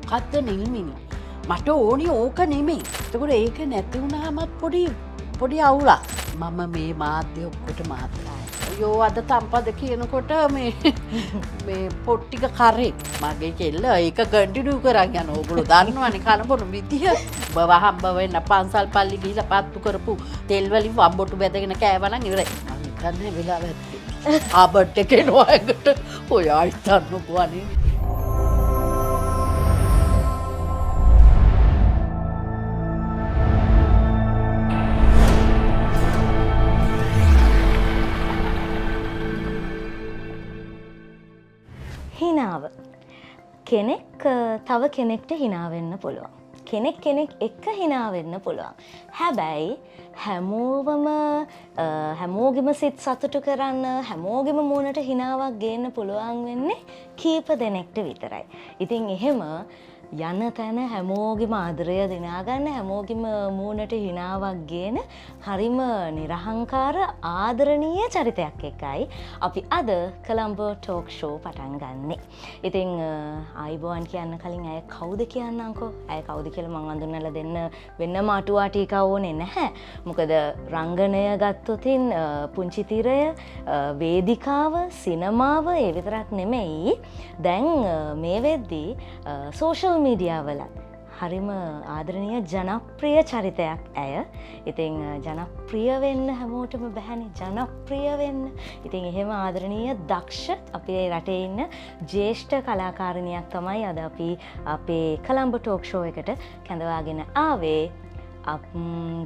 මොකක්ද නිල්මිනි මට ඕනි ඕක නෙමෙයි. එතකොට ඒක නැති වුණාමත් පොඩි අවුලක්. මම මේ මාධ්‍ය ඔක්කොට මාත්‍රායි. අයියෝ අද තම්පද කියනකොට මේ පොට්ටික කරේ මගේ කෙල්ල ඒක කන්ටිනියු කරන් යන ඕගොල්ලෝ දන්නවනේ කනබොන විදිය. බවහම්බ වෙන්න පන්සල් පල්ලි ගිහිල්ලා පත්තු කරපු තෙල් වලින් වම්බොට්ටු බැදගෙන කෑවනම් ඉවරයි. මම හිතන්නේ වෙලාව ඇත්තේ. ආබට් එකේ නෝයකට ඔයා හිතන්නකෝ අනේ. හිනාව කෙනෙක් තව කෙනෙක්ට හිනා වෙන්න පුළුවන්. කෙනෙක් එක්ක හිනා වෙන්න පුළුවන්. හැබැයි හැමෝගෙම සිත් සතුටු කරන්න හැමෝගෙම මූණට හිනාවක් ගේන්න පුළුවන් වෙන්නේ කීප දෙනෙක්ට විතරයි. ඉතින් එහෙම යන තැන හැමෝගෙම ආදරය දිනාගන්න හැමෝගෙම මූණට හිනාවක් ගේන හරිම නිර්හංකාර ආදරණීය චරිතයක් එක්කයි අපි අද කොළඹ ටෝක් ෂෝ පටන් ගන්නෙ. ඉතින් ආයිබෝවන් කියන්න කලින් අය කවුද කියන්නම්කෝ. අය කවුද කියලා මම අඳුනලා දෙන්න වෙනම අටුවා ටීකා ඕනේ නැහැ. මොකද රංගනය ගත්තොතින් පුංචි තිරය, වේදිකාව, සිනමාව ඒ විතරක් නෙමෙයි. දැන් මේ වෙද්දී සෝෂල් මීඩියාවල හරිම ආදරණීය ජනප්‍රිය චරිතයක් ඇය. ඉතින් ජනප්‍රිය වෙන්න හැමෝටම බැහැනේ ජනප්‍රිය වෙන්න. ඉතින් එහෙම ආදරණීය දක්ෂ අපේ රටේ ඉන්න ජ්‍යෙෂ්ඨ කලාකාරිනියක් තමයි අද අපි අපේ කොළඹ ටෝක් ෂෝ එකට කැඳවාගෙන ආවේ.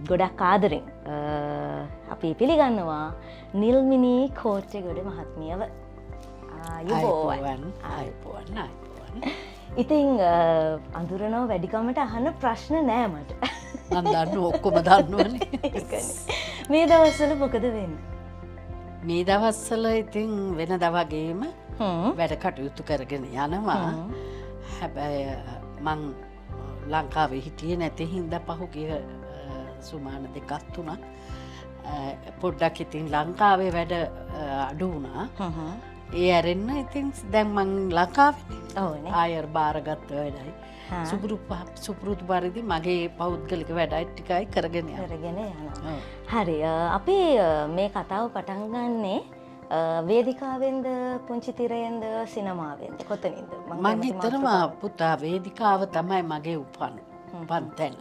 ගොඩක් ආදරෙන් අපි පිළිගන්නවා නිල්මිනී කෝට්ටේගොඩ මහත්මියව. ආයුබෝවන්. ඉතින් අඳුරනව වැඩිකමට අහන්න ප්‍රශ්න නෑ මට. මම දන්න ඔක්කොම දන්නවනේ. මේ දවස්වල මොකද වෙන්නේ? මේ දවස්වල ඉතින් වෙනද වගේම වැඩ කටයුතු කරගෙන යනවා. හැබැයි මං ලංකාවේ හිටියේ නැති හින්දා පහුගිය සුමාන 2-3 පොඩ්ඩක් ඉතින් ලංකාවේ වැඩ අඩු වුණා. ඒ ඇරෙන්න ඉතින් දැන් මං ලංකාවේ ආයර් බාරගත්ත වැඩයි. සුපුරුදු පරිදි මගේ පෞද්ගලික වැඩයි ටිකයි කරගෙන යනවා. හරි අපි මේ කතාව පටන් ගන්නේ වේදිකාවෙන්ද පුංචි තිරයෙන්ද සිනමාවෙන්ද කොතනින්ද? මම හිතනවා පුතා වේදිකාව තමයි මගේ උපන් තැන.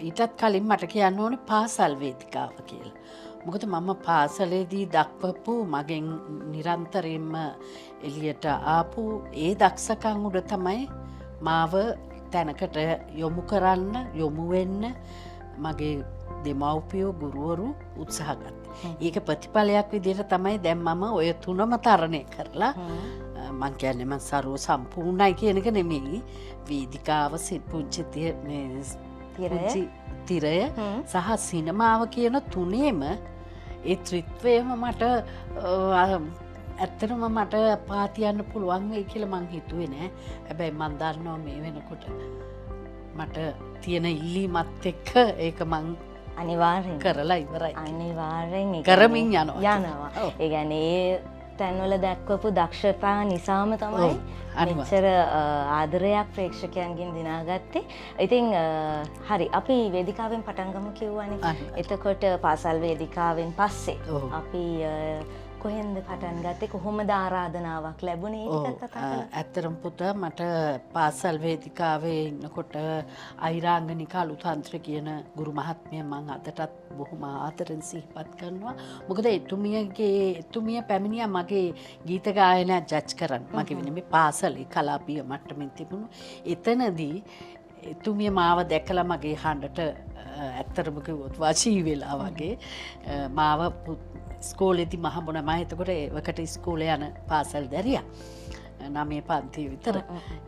ඊටත් කලින් මට කියන්න ඕනේ පාසල් වේදිකාව කියලා. මොකද මම පාසලේදී දක්වපු මගෙන් නිරන්තරයෙන්ම එළියට ආපු ඒ දක්ෂකම් උඩ තමයි මාව තැනකට යොමු කරන්න යොමු වෙන්න මගේ දෙමව්පියෝ ගුරුවරු උත්සාහ ගත්තේ. ඒක ප්‍රතිඵලයක් විදිහට තමයි දැන් මම ඔය තුනම තරණය කරලා මං කියන්නේ මං සර්ව සම්පූර්ණයි කියන එක නෙමෙයි. වේදිකාව පුංචි තිරය සහ සිනමාව කියන තුනේම ඒ ත්‍රිත්වයම මට ඇත්තටම මට පාතියන්න පුළුවන් වෙයි කියලා මං හිතුවේ නෑ. හැබැයි මං දන්නවා මේ වෙනකොට මට තියෙන ඉල්ලීමත් එක්ක ඒක මං අනිවාර්යෙන් කරලා ඉවරයි. අනිවාර්යෙන් කරමින් යනවා. ඒ කියන්නේ තැන්වල දැක්වපු දක්ෂතා නිසාම තමයි මෙච්චර ආදරයක් ප්‍රේක්ෂකයන්ගෙන් දිනාගත්තේ. ඉතින් හරි අපි වේදිකාවෙන් පටන් ගමු කිව්වනේ. එතකොට පාසල් වේදිකාවෙන් පස්සේ අපි කොහෙන්ද පටන් ගත්තේ? කොහොමද ආරාධනාවක් ලැබුණේ? ඒකත් කතා කරමු. ඇත්තටම පුතා මට පාසල් වේදිකාවේ ඉන්නකොට අයිරාංගනිකා ලුතන්ත්‍ර කියන ගුරු මහත්මිය මම අදටත් බොහොම ආදරෙන් සිහිපත් කරනවා. මොකද එතුමිය පැමිණියා මගේ ගීත ගායනය ජජ් කරන්න. මගේ වෙන මේ පාසලේ කලාපීය මට්ටමින් තිබුණු. එතනදී එතුමිය මාව දැකලා මගේ හඬට ඇත්තටම කිව්වොත් වාසී වෙලා වගේ මාව ස්කෝලෙදි මහඹුන මම එතකොට ඒවකට ඉස්කෝලේ යන පාසල් දැරියා. 9 පන්ති විතර.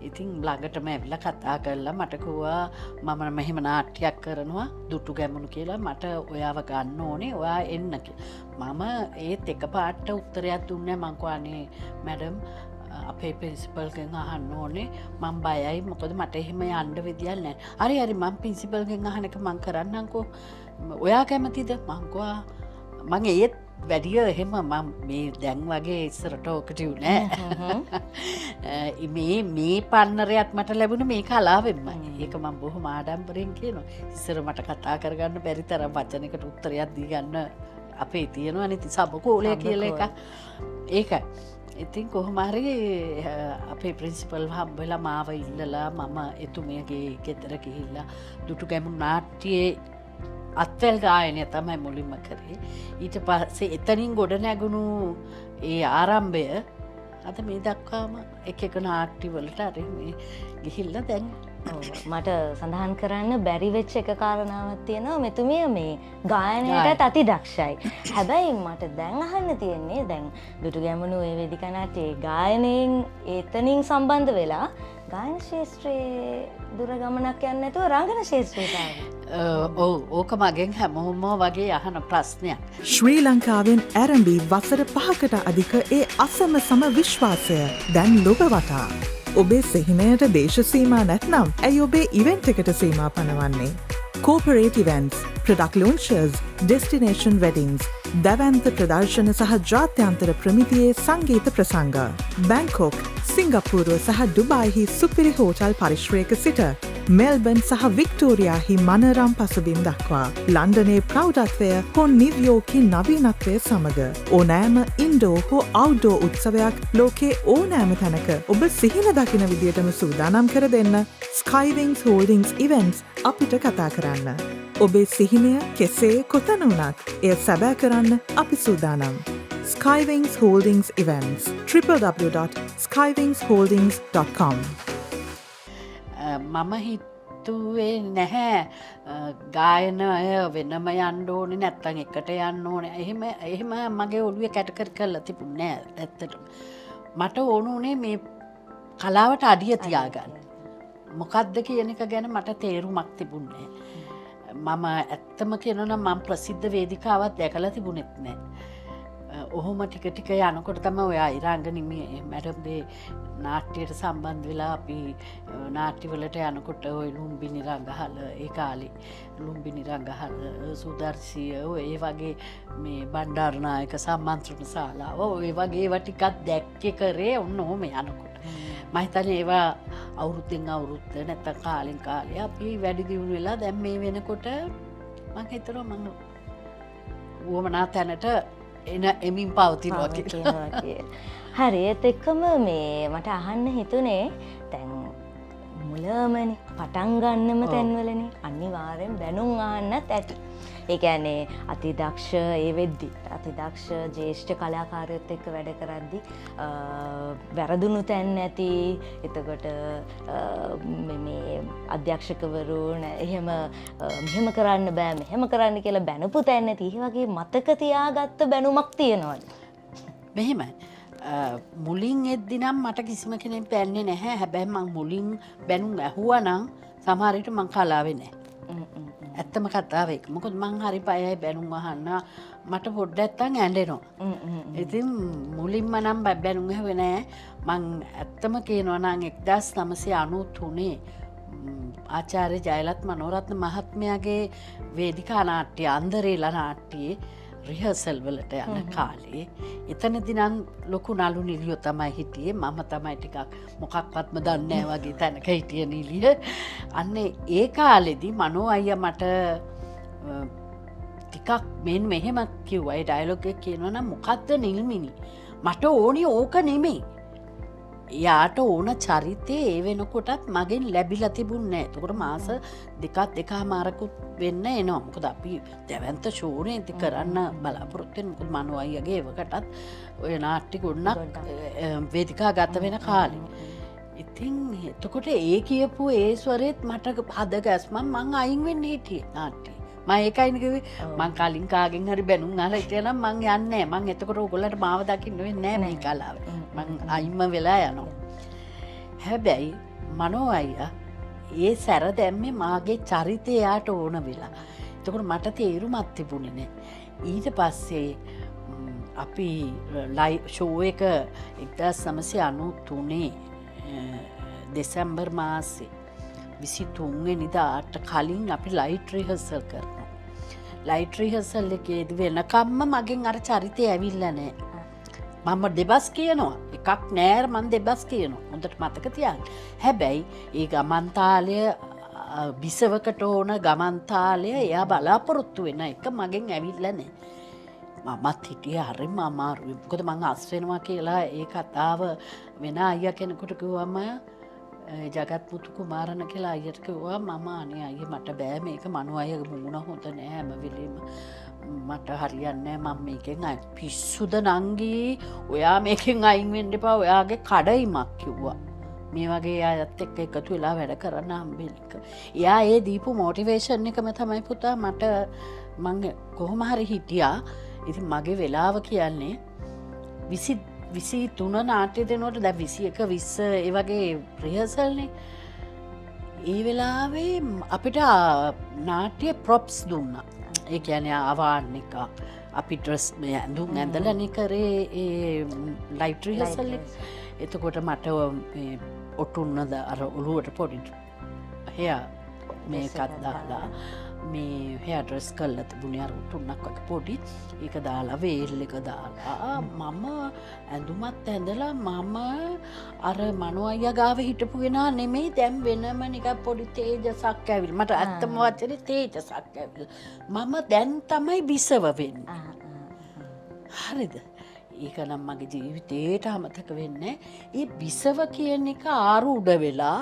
ඉතින් ළඟටම ඇවිල්ලා කතා කරලා මට කිව්වා මම මෙහෙම නාට්‍යයක් කරනවා දුටු ගැමුණු කියලා මට ඔයාව ගන්න ඕනේ ඔයා එන්න කියලා. මම ඒත් එකපාරට උත්තරයක් දුන්නේ මං කිව්වානේ මැඩම් අපේ ප්‍රින්සිපල්ගෙන් අහන්න ඕනේ මම බයයි මොකද මට එහෙම යන්න විදියක් නැහැ. හරි මම ප්‍රින්සිපල්ගෙන් අහන එක මං කරන්නම්කෝ. ඔයා කැමතිද? මං කිව්වා මං ඒත් වැඩිය එහෙම මම මේ දැන් වගේ ඉස්සරට ඕකටව නෑ මේ පන්නරයක් මට ලැබුණ මේ කලාවෙන්ම ඒක මං බොහොම ආඩම්බරෙන් කියනවා ඉස්සර මට කතා කරගන්න බැරි තරම් වචනකට උත්තරයක් දී ගන්න අපේ තියෙනවා අනිති සබකෝලය කියල එක ඒක ඉතින් කොහොමහරි අපේ ප්‍රින්සිපල් හම්බවෙලා මාව ඉල්ලලා මම එතුමියගේ ගෙදර ගිහිල්ලා දුටු ගැමුණු නාට්‍යයේ අත්වැල් ගායනය තමයි මුලින්ම කරේ ඊට පස්සේ එතනින් ගොඩ නැගුණු ඒ ආරම්භය අද මේ දක්වාම එක නාට්ටිවලට අර ගිහිල්ල දැන් මට සඳහන් කරන්න බැරිවෙච්ච එක කාරණාවත් තියෙනවා මෙතුමිය මේ ගායනයට අති දක්ෂයි හැබැයි මට දැන් අහන්න තියෙන්නේ දැන් දුටු ගැමුණු ඒ වේදිකනාටේ ගායනයෙන් ඒතනින් සම්බන්ධ වෙලා ගායන ශේෂත්‍රයේ දුරගමනක් යන්න ඇතුව රංගන ශේෂත්‍රයතාව ඕක මගෙන් හැමෝම වගේ අහන ප්‍රශ්නයක් ශ්‍රී ලංකාවෙන් ඇරඹී වසර 5කට අධික ඒ අසම සම විශ්වාසය දැන් ලොබ වටා ඔබේ සිහිනයට දේශසීමා නැත්නම් ඇයි ඔබේ ඉවෙන්ට් එකට සීමා පනවන්නේ corporate events product launches destination weddings දැවන්ත ප්‍රදර්ශන සහ ජාත්‍යන්තර ප්‍රමිතියේ සංගීත ප්‍රසංග බැංකොක් සිංගප්පූරුව සහ ඩුබායිහි සුපිරි හෝටල් පරිශ්‍රයක සිට මෙල්බන් සහ වික්ටෝරියාහි මනරම් පසුබිම් දක්වා ලන්ඩනේ ප්‍රෞඩත්වය හෝ නිව්යෝකි නවීනත්වය සමඟ ඕනෑම ඉන්ඩෝ හෝ අවු්ඩෝ උත්සවයක් ලෝකේ ඕනෑම තැනක ඔබ සිහින දකින විදියටම සූදානම් කර දෙන්න ස්කයිවිංස් හෝල්ඩිංස් ඉවෙන්ට්ස් අපිට කතා කරන්න. ඔබේ සිහිනය කෙසේ කොතන වුණත් එය සැබෑ කරන්න අපි සූදානම්. Skywings Holdings Events www.skywingsholdings.com මම හිතුවේ නැහැ ගායනය වෙනම යන්න ඕනේ නැත්තම් එකට යන්න ඕනේ එහෙම මගේ ඔළුවේ කැටකර කරලා තිබුණේ නෑ ඇත්තටම මට ඕන උනේ මේ කලාවට අඩිය තියාගන්න මොකක්ද කියන එක ගැන මට තේරුමක් තිබුණේ මම ඇත්තම කියනවා නම් මම ප්‍රසිද්ධ වේදිකාවක් දැකලා තිබුණෙත් නෑ ඔහොම ටික ටික යනකොට තමයි ඔය ඉරාංගනි මැඩම්ගේ නාට්‍යයට සම්බන්ධ වෙලා අපි නාට්‍යවලට යනකොට ඔය ලුම්බිනි රංගහල ඒ කාලේ ලුම්බිනි රංගහල සුදර්ශිය ඔය වගේ මේ බණ්ඩාරනායක සම්මන්ත්‍රණ ශාලාව ඔය වගේ ඒවා ටිකක් දැක්කේ කරේ ඔන්න ඔහොම යනකොට මම හිතන්නේ ඒවා අවුරුද්දෙන් අවුරුද්ද නැත්තම් කාලෙන් කාලේ අපි වැඩි දියුණු වෙලා දැන් මේ වෙනකොට මම හිතනවා මම වුවමනා තැනට එමින් පවතිනවා කියලා. හරි ඒත් එක්කම මේ මට අහන්න හිතුනේ දැන් මුලමනේ පටන් ගන්නම තැන්වලනේ අනිවාර්යෙන් බැනුම් අහන්නත් ඇති. ඒ කියන්නේ අතිදක්ෂ ඒ වෙද්දි අතිදක්ෂ ජ්‍යෙෂ්ඨ කලාකාරයොත් එක්ක වැඩ කරද්දි වැරදුණු තැන් නැති එතකොට මේ අධ්‍යක්ෂකවරු මෙහෙම කරන්න බෑ මෙහෙම කරන්න කියලා බැනපු තැන් නැති. ඒ වගේ මතක තියාගත්ත බැනුමක් තියෙනවද? මෙහෙමයි. මුලින් එද්දි නම් මට කිසිම කෙනෙක් බැන්නේ නැහැ. හැබැයි මං මුලින් බැනුම් ඇහුවා නම් සමහර විට මං කලාවේ නැහැ. ඇත්තම කතාව ඒක. මොකද මං හරි බයයි බැනුම් අහන්න. මට පොඩ්ඩක් නැත්තම් ඇඬෙනවා. ඉතින් මුලින්ම නම් බැනුම් ඇහුවේ නැහැ. මං ඇත්තම කියනවා නම් 1993 ආචාර්ය ජයලත් මනෝරත්න මහත්මයාගේ වේදිකා නාට්‍ය අන්දරේලා නාට්‍යයේ රිහර්සල් වලට යන කාලේ එතනදී නම් ලොකු නළු නිලියෝ තමයි හිටියේ මම තමයි ටිකක් මොකක්වත්ම දන්නේ නැහැ වගේ තැනක හිටිය නිලිය අන්නේ ඒ කාලෙදී මනෝ අයියා මට ටිකක් මෙහෙම කිව්වා ඒ ඩයලොග් එක කියනවා නම් මොකද්ද නිල්මිනි මට ඕනි ඕක නෙමෙයි යාට ඕන චරිතේ ඒ වෙනකොටත් මගෙන් ලැබිලා තිබුණේ නැහැ. ඒකට මාස දෙකමාරකුත් වෙන්න එනවා. මොකද අපි දැවැන්ත ෂෝනේ ඉති කරන්න බලාපොරොත්තු වෙන මොකද මනෝ අයියාගේ ඒවකටත් ඔය නාට්‍ය ගොඩක් වේදිකා ගත වෙන කාලේ. ඉතින් එතකොට ඒ කියපු ඒ ස්වරෙත් මට හද ගැස්මක් මං අයින් වෙන්න හිටියේ නාට්‍ය. මම ඒකයිනේ කිව්වේ මං කලින් කාගෙන් හරි බැනුම් අහලා හිටියනම් මං යන්නේ නැහැ. මං එතකොට ඕගොල්ලන්ට මාව දකින්න වෙන්නේ නැහැ මේ කලාවේ. මං අයින්ම වෙලා යනවා. හැබැයි මනෝ අයියා ඒ සැර දැම්මේ මාගේ චරිතය යාට ඕන වෙලා. එතකොට මට තේරුමක් තිබුණේ නැහැ. ඊට පස්සේ අපි ලයිව් ෂෝ එක 1993 දෙසැම්බර් මාසේ 23 වෙනිදාට කලින් අපි ලයිට් රිහර්සල් කරනවා. ලයිට් රිහර්සල් එකේදී වෙනකම්ම මගෙන් අර චරිතය ඇවිල්ලා නෑ. මම දෙබස් කියනවා එකක් නෑර මන් දෙබස් කියනවා හොඳට මතක තියන්න. හැබැයි ඒ ගමන්තාලය බිසවකට ඕන ගමන්තාලය එයා බලාපොරොත්තු වෙන එක මගෙන් ඇවිල්ලා නෑ. මමත් හිටිය හරිම අමාරුයි. මොකද මං අස් වෙනවා කියලා ඒ කතාව වෙන අයියා කෙනෙකුට කිව්වම ජගත් පුතු කුමාරණ කියලා අයියට කිව්වා මම අනේ අයියේ මට බෑ මේක මනු අය මුණ හොඳ නෑ හැම වෙලෙම මට හරියන්නේ නෑ මම මේකෙන් පිස්සුද නංගී ඔයා මේකෙන් අයින් වෙන්න එපා ඔයාගේ කඩයිමක් කිව්වා. මේ වගේ අයත් එක්ක එකතු වෙලා වැඩ කරන්න හම්බෙන්න එක. එයා ඒ දීපු මොටිවේෂන් එකම තමයි පුතා මට මං කොහොම හරි හිටියා. ඉතින් මගේ වෙලාව කියන්නේ 23 නාට්‍ය දෙනකොට දැන් 21 20 ඒ වගේ රිහර්සල්නේ. ඒ වෙලාවේ අපිට නාට්‍ය ප්‍රොප්ස් දුන්නා. ඒ කියන්නේ අවාන් එක අපි ඩ්‍රෙස් ඇඳුම් ඇඳලානේ කරේ ඒ ලයිට් රිහර්සල් එක. එතකොට මට ඔටුන්නද අර ඔළුවට පොඩි හෙයා මේකත් දාලා මේ හෙයා ඩ්‍රෙස් කරලා තිබුණේ අර ඔටුන්නක් වගේ පොඩි ඒක දාලා වේල් එක දාලා මම ඇඳුමත් ඇඳලා මම අර මනෝ අයියා ගාව හිටපු කෙනා නෙමෙයි දැන් වෙනම නිකන් පොඩි තේජසක් ඇවිල්ලා මට ඇත්තම වචනේ තේජසක් ඇවිල්ලා මම දැන් තමයි බිසව වෙන්නේ. හරිද? ඒක නම් මගේ ජීවිතේට අමතක වෙන්නේ. ඒ බිසව කියන එක ආරූඪ වෙලා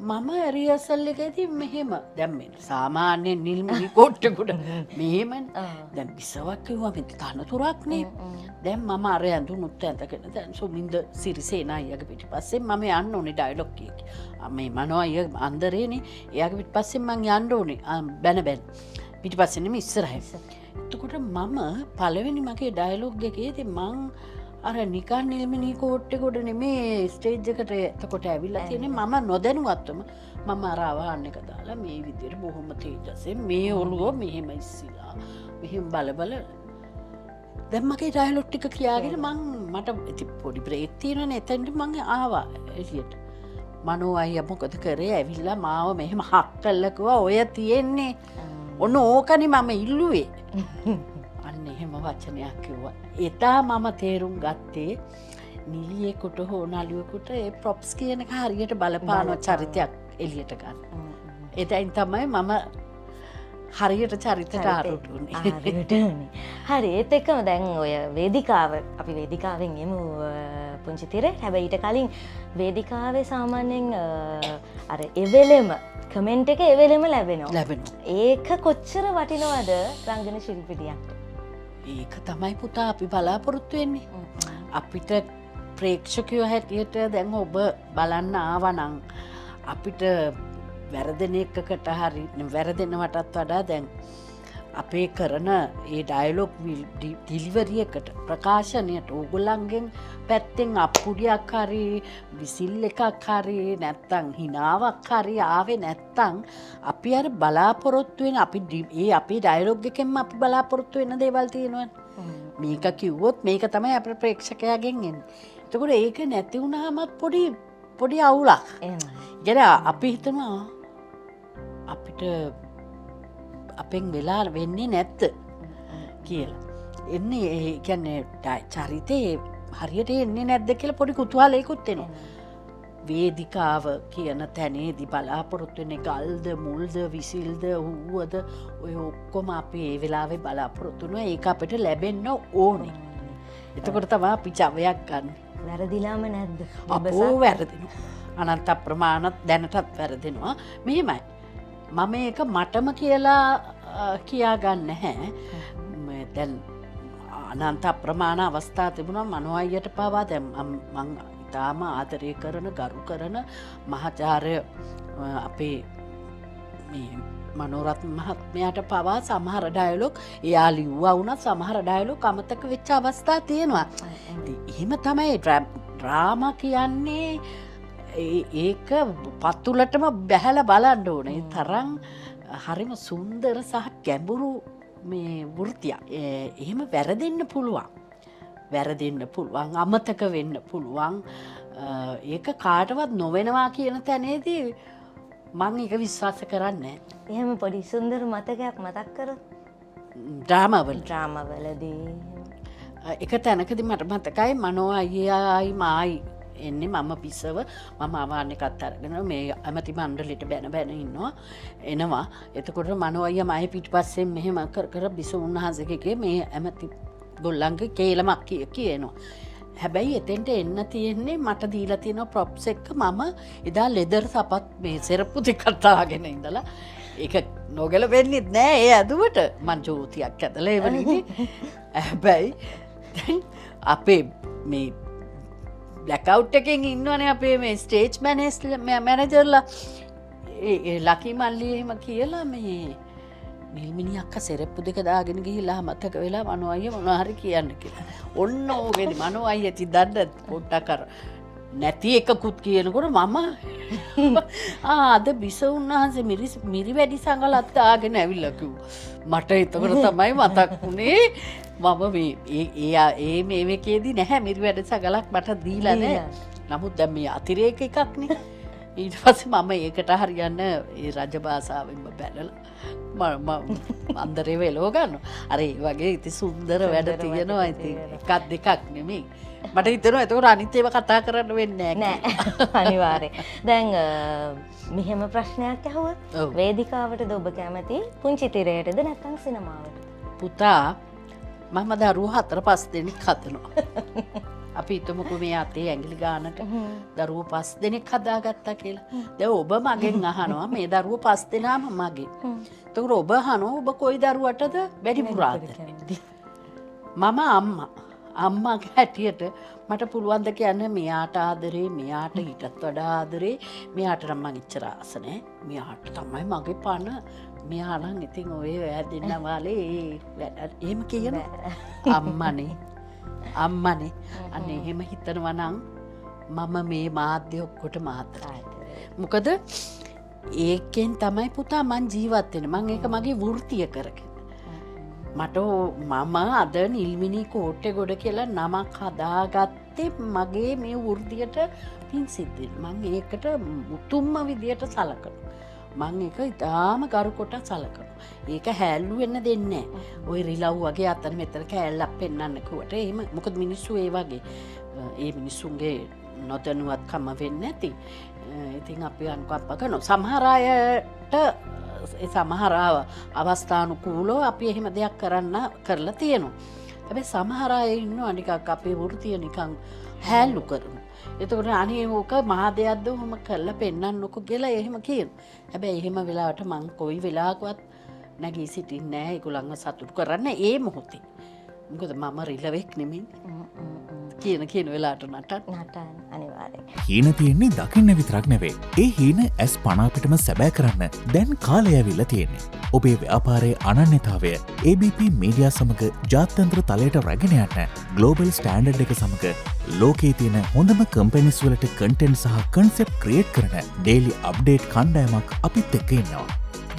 මම රියසල් එකේදී මෙහෙම දැන් මේ සාමාන්‍ය නිල් මිනි කොට්ටෙකුට මෙහෙම දැන් බිසවක් කිව්වා මේ තනතුරක් නේ. දැන් මම අර ඇඳුනුත් ඇඳගෙන දැන් සුමින්ද සිරිසේන අයියාගේ පිටිපස්සේ මම යන්න ඕනේ ඩයලොග් එකේ. මේ මනෝ අයියා අන්දරේනේ එයාගේ පිටිපස්සේ මම යන්න ඕනේ බැන බැන. පිටිපස්සේ නෙමෙයි ඉස්සරහින්. එතකොට මම පළවෙනි මගේ ඩයලොග් එකේදී මං අර නිකන් නිල්මිනි කෝට්ටෙකුට නෙමේ ස්ටේජ් එකට එතකොට ඇවිල්ලා තියෙන්නේ මම නොදැනුවත්වම මම අර අවහන් එක දාලා මේ විදිහට බොහොම තේජසෙන් මේ ඔළුව මෙහෙම ඉස්සිලා මෙහෙම බල දැන් මගේ ඩයලොග් ටික කියාගෙන මට ඉතින් පොඩි බ්‍රේක් තියෙනවනේ එතනට මං ආවා එළියට. මනෝ අයියා මොකද කරේ ඇවිල්ලා මාව මෙහෙම හක් කළා කිව්වා ඔය තියෙන්නේ ඔන්න ඕකනේ මම ඉල්ලුවේ. අන්න එහෙම වචනයක් කිව්වා. එදා මම තේරුම් ගත්තේ නිලියෙකුට හෝ නළුවෙකුට ඒ ප්‍රොප්ස් කියන එක හරියට බලපාන චරිතයක් එළියට ගන්න. එතෙන් තමයි මම හරියට චරිතයට ආරූඪ වුණේ. හරි ඒත් එක්කම දැන් ඔය වේදිකාව අපි වේදිකාවෙන් එමු පුංචි තිරේ. හැබැයි ඊට කලින් වේදිකාවේ සාමාන්‍යයෙන් අර එවෙලෙම කමෙන්ට් එක එවෙලෙම ලැබෙනවා. ඒක කොච්චර වටිනවද රංගන ශිල්පිනියට? ඒක තමයි පුතා අපි බලාපොරොත්තු වෙන්නේ. අපිට ප්‍රේක්ෂකයෝ හැටියට දැන් ඔබ බලන්න ආවනම් අපිට වැරදෙන එකකට හරි වැරදෙනවටත් වඩා දැන් අපේ කරන ඒ ඩයලොග් ඩිලිවරි එකට ප්‍රකාශනයට ඕගොල්ලන්ගෙන් පැත්තෙන් අප්පුඩියක් හරි විසිල් එකක් හරි නැත්තම් හිනාවක් හරි ආවේ නැත්තම් අපි අර බලාපොරොත්තු වෙන අපි ඒ අපේ ඩයලොග් එකෙන්ම අපි බලාපොරොත්තු වෙන දේවල් තියෙනවනේ. මේක කිව්වොත් මේක තමයි අපේ ප්‍රේක්ෂකයාගෙන් එන්නේ. එතකොට ඒක නැති වුණාමත් පොඩි අවුලක්. එහෙමයි. අපි හිතනවා අපිට අපෙන් වෙලා වෙන්නේ නැත්ද කියලා. එන්නේ ඒ කියන්නේ චරිතේ හරියට එන්නේ නැද්ද කියලා පොඩි කුතුහලයකුත් එනවා. වේදිකාව කියන තැනේදී බලාපොරොත්තු වෙන්නේ ගල්ද මුල්ද විසිල්ද හුවද ඔය ඔක්කොම අපි ඒ වෙලාවේ බලාපොරොත්තු වෙනවා. ඒක අපිට ලැබෙන්න ඕනේ. එතකොට තමයි අපි ජවයක් ගන්න. වැරදිලාම නැද්ද? අපෝ වැරදිනවා. අනන්ත ප්‍රමාණත් දැනටත් වැරදිනවා. මෙහෙමයි. මම ඒක මටම කියලා කියා ගන්න නැහැ. දැන් අනන්ත ප්‍රමාණ අවස්ථා තිබුණා මනෝ අයියට පවා දැන් මම ඉතාම ආදරය කරන ගරු කරන මහාචාර්ය අපේ මේ මනෝරත්න මහත්මයාට පවා සමහර ඩයලොග් එයා ලිව්වා වුණා සමහර ඩයලොග් අමතක වෙච්ච අවස්ථා තියෙනවා. එහෙම තමයි ඩ්‍රාමා කියන්නේ ඒක පතුලටම බැහැලා බලන්න ඕනේ. තරම් හරිම සුන්දර සහ ගැඹුරු මේ වෘත්තියක්. එහෙම වැරදෙන්න පුළුවන්. අමතක වෙන්න පුළුවන්. ඒක කාටවත් නොවෙනවා කියන තැනේදී මම ඒක විශ්වාස කරන්නේ නැහැ. එහෙම පොඩි සුන්දර මතකයක් මතක් කරොත් ඩ්‍රාමවලදී එක තැනකද මට මතකයි මනෝ අයියායි මායි එන්නේ මම පිස්සව මම අවාන්‍යකත් අරගෙන මේ ඇමති මණ්ඩලෙට බැන ඉන්නවා එනවා එතකොට මනෝ අයියා මයි පිට පස්සෙන් මෙහෙම කර බිසු උන්වහන්සේගේ මේ ඇමති ගොල්ලන්ගේ කේලමක් කියනවා හැබැයි එතෙන්ට එන්න තියෙන්නේ මට දීලා තියෙන ප්‍රොප්ස් එක්ක මම එදා ලෙදර් සපත් මේ සෙරප්පු දෙකක් දාගෙන ඉඳලා ඒක නොගල වෙන්නෙත් නෑ ඒ ඇදුවට මං ජෝතියක් ඇදලා එවනිදි හැබැයි දැන් අපේ මේ බ්ලැකවුට් එකෙන් ඉන්නවනේ අපේ මේ ස්ටේජ් මැනේජර්ලා ලකි මල්ලි එහෙම කියලා මේ මිල්මිනි අක්කා සෙරප්පු දෙක දාගෙන ගිහිල්ලා මතක වෙලා මනෝ අයියා මොනවා හරි කියන්න කියලා. ඔන්න ඕකෙදි මනෝ අයියා ඉතින් දන්න පොඩ්ඩක් අර නැති එකකුත් කියනකොට මම අද බිස උන්වහන්සේ මිරි වැඩි සංගලත් දාගෙන ඇවිල්ලා කිව්වා. මට එතකොට තමයි මතක් වුණේ මම ඒ මේකේදී නැහැ මිරි වැඩ සංගලක් මට දීලා නැහැ. නමුත් දැන් මේ අතිරේක එකක්නේ. ඊට පස්සේ මම ඒකට හරියන්න ඒ රජ භාෂාවෙන්ම බැලලා අන්දරේ වෙලෝ ගන්නවා. අර ඒ වගේ ඉතින් සුන්දර වැඩ තියෙනවා ඉතින් එකක් දෙකක් නෙමෙයි. මට හිතෙනවා එතකොට අනිත් ඒවා කතා කරන්න වෙන්නේ නැහැ. අනිවාර්යෙන්. දැන් මෙහෙම ප්‍රශ්නයක් අහුවොත් වේදිකාවටද ඔබ කැමති පුංචි තිරයටද නැත්නම් සිනමාවටද? පුතා මම දරුවෝ 4-5 දෙනෙක් හදනවා. අපි හිතමුකෝ මේ අතේ ඇඟිලි ගානට දරුවෝ 5 දෙනෙක් හදාගත්තා කියලා. දැන් ඔබ මගෙන් අහනවා මේ දරුවෝ 5 දෙනාම මගේ. එතකොට ඔබ අහනවා ඔබ කොයි දරුවටද වැඩිපුර ආදරේ? මම අම්මාගේ හැටියට මට පුළුවන් ද කියන්න මෙයාට ආදරේ මෙයාට ඊටත් වඩා ආදරේ මෙයාට නම් මං ඉච්චර ආස නැහැ. මෙයාට තමයි මගේ පණ. මෙයා නම් ඉතින් ඔය දෙන්න වාලේ එහෙම කියනවා. අම්මනේ අන්න එහෙම හිතනවා නම් මම මේ මාධ්‍ය ඔක්කොට මාතරයි. මොකද ඒකෙන් තමයි පුතා මං ජීවත් වෙන්නේ. මං ඒක මගේ වෘත්තිය කරගෙන. මම අද නිල්මිනි කෝට්ටේ ගොඩ කියලා නමක් හදාගත්තේ මගේ මේ වෘත්තියට පින් සිද්ධ. මං ඒකට උතුම්ම විදියට සලකනවා. මං ඒක ඉතාම ගරු කොට සලකනවා. ඒක හැල්ලු වෙන්න දෙන්නේ නැහැ. ওই රිලව් වගේ අතන මෙතන කෑල්ලක් පෙන්නන්න කිව්වට එහෙම මොකද මිනිස්සු ඒ වගේ ඒ මිනිස්සුන්ගේ නොදැනුවත්කම වෙන්නේ නැති. ඉතින් අපි අනුකම්පා කරනවා. සමහර අයට සමහර අවස්ථානුකූලව අපි එහෙම දෙයක් කරලා තියෙනවා. හැබැයි සමහර අය ඉන්නවා නිකන් අපේ වෘත්තිය නිකන් හැල්ලු කරනවා. එතකොට අනේ ඕක මහා දෙයක්ද ඔහොම කරලා පෙන්නන්නකො කියලා එහෙම කියනවා. හැබැයි එහෙම වෙලාවට මං කොයි වෙලාවකවත් නැගී සිටින්නේ නැහැ ඒගොල්ලන්ව සතුටු කරන්න ඒ මොහොතේ. මොකද මම රිලවෙක් නෙමෙයි. කියන වෙලාවට නටන්න අනිවාර්යෙන්. හීන තියෙන්නේ දකින්න විතරක් නෙවෙයි. ඒ හීන ඇස් පන අපිටම සැබෑ කරන්න දැන් කාලය ඇවිල්ලා තියෙන්නේ. ඔබේ ව්‍යාපාරයේ අනන්‍යතාවය ABP මීඩියා සමග ජාත්‍යන්තර තලයට රැගෙන යන්න ග්ලෝබල් ස්ටෑන්ඩඩ් එක සමග ලෝකයේ තියෙන හොඳම කම්පැනිස් වලට කන්ටෙන්ට් සහ කන්සෙප්ට් ක්‍රියේට් කරන ඩේලි අප්ඩේට් කණ්ඩායමක් අපිත් එක්ක ඉන්නවා.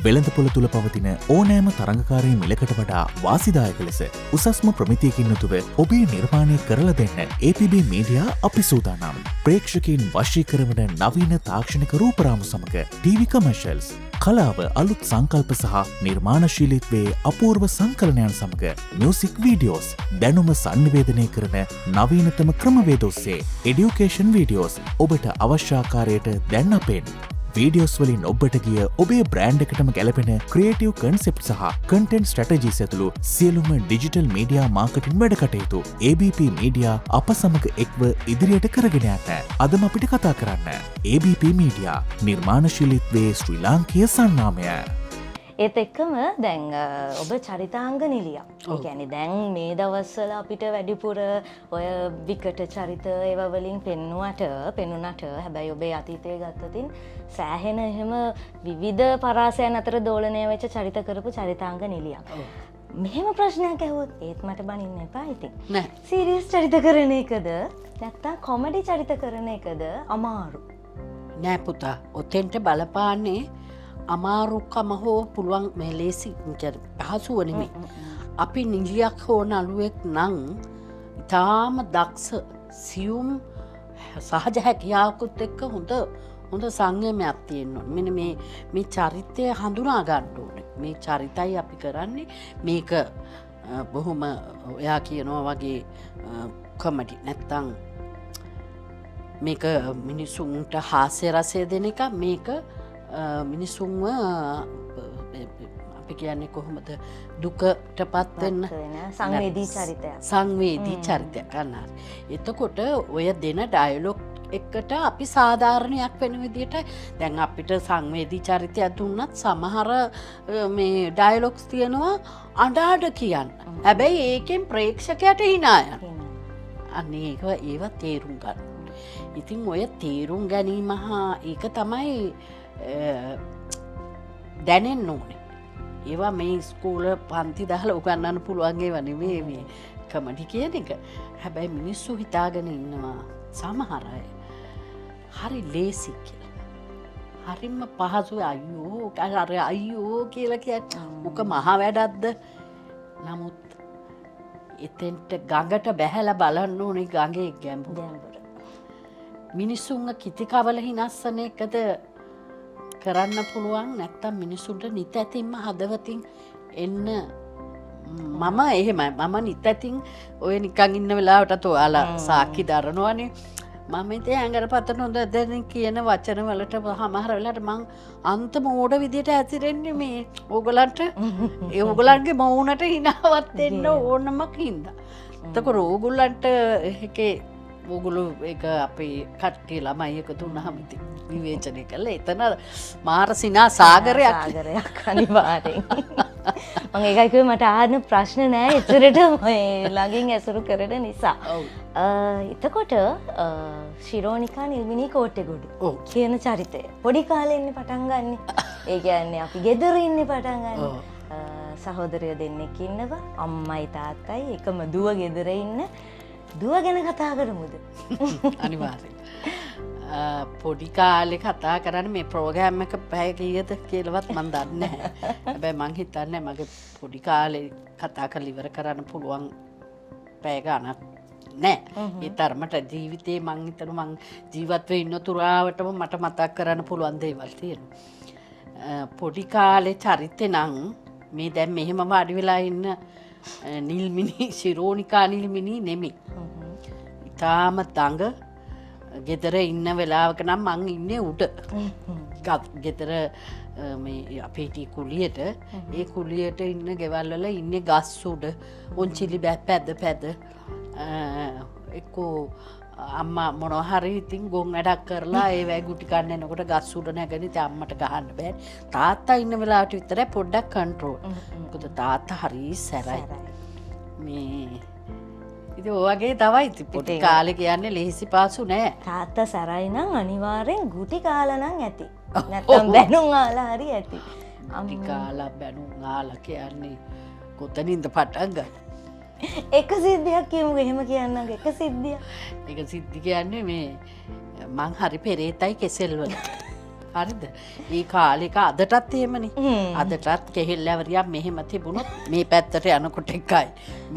වෙළඳපොළ තුළ පවතින ඕනෑම තරඟකාරී මිලකට වඩා වාසිදායක ලෙස උසස්ම ප්‍රමිතියකින් යුතුව ඔබේ නිර්මාණය කරලා දෙන්න APB මීඩියා අපි සූදානම්. ප්‍රේක්ෂකයන් වශී කරවන නවීන තාක්ෂණික රූපරාමු සමග TV කමර්ෂල්ස්, කලාව අලුත් සංකල්ප සහ නිර්මාණශීලීත්වයේ අපූර්ව සංකලනයන් සමග මියුසික් වීඩියෝස්, දැනුම සංනිවේදනය කරන නවීනතම ක්‍රමවේද ඔස්සේ එඩියුකේෂන් වීඩියෝස් ඔබට අවශ්‍ය ආකාරයට දැන් අපෙන් වීඩියෝස් වලින් ඔබට ගිය ඔබේ බ්‍රෑන්ඩ් එකටම ගැලපෙන ක්‍රියේටිව් කන්සෙප්ට් සහ කන්ටෙන්ට් ස්ට්‍රැටජිස් ඇතුළු සියලුම ඩිජිටල් මීඩියා මාකටිං වැඩ කටයුතු ABP මීඩියා අප සමග එක්ව ඉදිරියට කරගෙන යන්න. අදම අපිට කතා කරන්න. ABP මීඩියා නිර්මාණශීලීත්වයේ ශ්‍රී ලාංකීය සන්නාමය. ඒත් එක්කම දැන් ඔබ චරිතාංග නිලියක්. ඒ කියන්නේ දැන් මේ දවස්වල අපිට වැඩිපුර ඔය විකට චරිත ඒවා වලින් පෙන්නුනට හැබැයි ඔබේ අතීතය ගත්තතින් සෑහෙන එහෙම විවිධ පරාසයන් අතර දෝලණය වෙච්ච චරිත කරපු චරිතාංග නිලියක්. මෙහෙම ප්‍රශ්නයක් ඇහුවොත් ඒත් මට බනින්න එපා ඉතින්. නෑ. සීරියස් චරිත කරන එකද නැත්නම් කොමඩි චරිත කරන එකද අමාරු? නෑ පුතා. ඔතෙන්ට බලපාන්නේ අමාරුකම හෝ පුළුවන් මේ ලේසි පහසුව නෙමෙයි. අපි නිලියක් හෝ නළුවෙක් නම් ඉතාම දක්ෂ සියුම් සහජ හැකියාවකුත් එක්ක හොඳ හොඳ සංයමයක් තියෙන්න ඕනේ. මෙන්න මේ චරිතය හඳුනා ගන්න ඕනේ. මේ චරිතයි අපි කරන්නේ මේක බොහොම ඔයා කියනවා වගේ කොමඩි නැත්තම් මේක මිනිසුන්ට හාස්‍ය රසය දෙන එක මේක මිනිසුන්ව අපි කියන්නේ කොහොමද දුකටපත් වෙන්න සංවේදී චරිතයක්. සංවේදී චරිතයක් ගන්නවා. එතකොට ඔය දෙන ඩයලොග් එකට අපි සාධාරණයක් වෙන විදිහට දැන් අපිට සංවේදී චරිතයක් දුන්නත් සමහර මේ ඩයලොග්ස් තියෙනවා අඬ කියන්න. හැබැයි ඒකෙන් ප්‍රේක්ෂකයට hina යනවා. අනේ ඒව තේරුම් ගන්න. ඉතින් ඔය තේරුම් ගැනීම හා ඒක තමයි දැනෙන්න ඕනේ. ඒවා මේ ස්කූල පන්ති දාලා උගන්වන්න පුළුවන් ඒවා නෙවෙයි මේ කමඩි කියන එක. හැබැයි මිනිස්සු හිතාගෙන ඉන්නවා සමහර අය හරි ලේසි කියලා. හරිම පහසුයි අයියෝ කියලා කියන්නේ. මොක මහ වැඩක්ද? නමුත් එතෙන්ට ගඟට බැහැලා බලන්න ඕනේ ගඟේ ගැඹුර. මිනිස්සුන්ව කිතිකවල හිනස්සන එකද කරන්න පුළුවන් නැත්තම් මිනිසුන්ට නිතැතින්ම හදවතින් එන්න මම එහෙමයි මම නිතැතින් ඔය නිකන් ඉන්න වෙලාවටත් ඔයාලා සාක්ෂි දරනවනේ මම ඉතින් ඇඟට පතන හොඳ දැන් කියන වචන වලට සමහර වෙලාවට මං අන්තම ඕඩ විදියට ඇතිරෙන්නේ මේ ඕගලන්ට ඒ ඕගලන්ගේ මවුනට හිනාවත් දෙන්න ඕනමක් හින්දා. එතකොට ඕගොල්ලන්ට ඒකේ ඕගොල්ලෝ ඒක අපේ කට්ටිය ළමයි එකතු වුණාම ඉතින් විවේචනය කළා. එතන මාර සිනා සාගරයක් අනිවාර්යෙන්. මම ඒකයි කිව්වේ මට ආන්න ප්‍රශ්න නෑ එතරට මේ ළඟින් ඇසුරු කරන නිසා. එතකොට ශිරෝනිකා නිල්මිනී කෝට්ටෙගොඩ කියන චරිතය පොඩි කාලේ ඉන්නේ පටන් ගන්න. ඒ කියන්නේ අපි ගෙදර ඉන්නේ පටන් ගන්න. සහෝදරයෝ දෙන්නෙක් ඉන්නවා. අම්මයි තාත්තයි එකම දුව ගෙදර ඉන්න. දුව ගැන කතා කරමුද? අනිවාර්යෙන්. පොඩි කාලේ කතා කරන්නේ මේ ප්‍රෝග්‍රෑම් එක පැය කීයද කියලාවත් මම දන්නේ නැහැ. හැබැයි මං හිතන්නේ මගේ පොඩි කාලේ කතා කරලා ඉවර කරන්න පුළුවන් පැය ගණක් නැහැ. ඒ තරමට ජීවිතේ මං හිතනවා මං ජීවත් වෙ ඉන්න තුරාවටම මට මතක් කරන්න පුළුවන් දේවල් තියෙනවා. පොඩි කාලේ චරිතේ නම් මේ දැන් මෙහෙම වාඩි වෙලා ඉන්න නිල්මිනී ශිරෝනිකා නිල්මිනී නෙමෙයි. ඊටාම දඟ ගෙදර ඉන්න වෙලාවක නම් මං ඉන්නේ උඩ. ගෙදර මේ අපේ ටී කුලියට ඒ කුලියට ඉන්න ගෙවල් වල ඉන්නේ ගස් උඩ. ඔන්චිලි පැද එක්කෝ අම්මා මොනවා හරි ඉතින් ගොන් වැඩක් කරලා ඒ වැය ගුටි කන්න එනකොට ගස් උඩ නැගගෙන ඉතින් අම්මට ගහන්න බෑ. තාත්තා ඉන්න වෙලාවට විතරයි පොඩ්ඩක් කන්ට්‍රෝල්. මොකද තාත්තා හරි සැරයි. මේ ඉතින් ඔය වගේ තමයි ඉතින් පොඩි කාලේ කියන්නේ ලෙහිසි පාසු නෑ. තාත්තා සැරයි නම් අනිවාර්යෙන් ගුටි කාලා නම් ඇති. නැත්තම් බැනුම් ආලා හරි ඇති. ගුටි කාලා බැනුම් ආලා කියන්නේ කොතනින්ද පටන් ගන්නේ? එක සිද්ධියක් කියමු එහෙම කියන්නම් එක සිද්ධියක්. ඒක සිද්ධි කියන්නේ මේ මං හරි පෙරේතයි කෙසෙල් වල. හරිද? ඒ කාලේක අදටත් එහෙමනේ. අදටත් කෙහෙල්ලවරියක් මෙහෙම තිබුණොත් මේ පැත්තට යනකොට එකයි.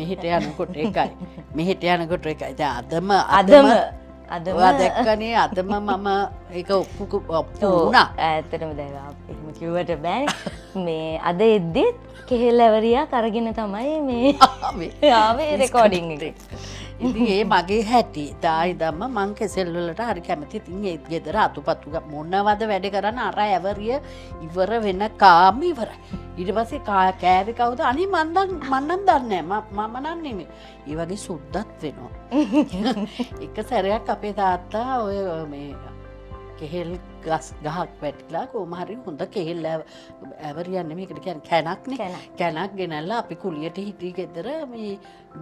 මෙහෙට යනකොට එකයි. මෙහෙට යනකොට එකයි. දැන් අදම දැක්කනේ අදම මම ඒක ඔප්පු වුණා. ඇත්තටම දැන් එහෙම කිව්වට බෑනේ. මේ අද එද්දිත් කෙහෙල්ලවරියක් අරගෙන තමයි මේ ආවේ රෙකෝඩින් එක. ඉතින් ඒ මගේ හැටි. තායි ධම්ම මං කෙසෙල් වලට හරි කැමති. ඉතින් ඒ ගෙදර අතුපතු මොනවද වැඩ කරන්න අර ඇවරිය ඉවර වෙන කාම ඉවරයි. ඊට පස්සේ කෑවේ කවුද? අනේ මම නම් දන්නේ නැහැ. මම නම් නෙමෙයි. ඒ වගේ සුද්දත් වෙනවා. එක සැරයක් අපේ තාත්තා ඔය මේ කෙහෙල් ගස් ගහක් වැටිලා කොහොම හරි හොඳ කෙහෙල් ඇවරියක් නෙමෙයි ඒකට කියන්නේ කැනක්නේ. කැනක් ගෙනල්ලා අපි කුලියට හිටි ගෙදර මේ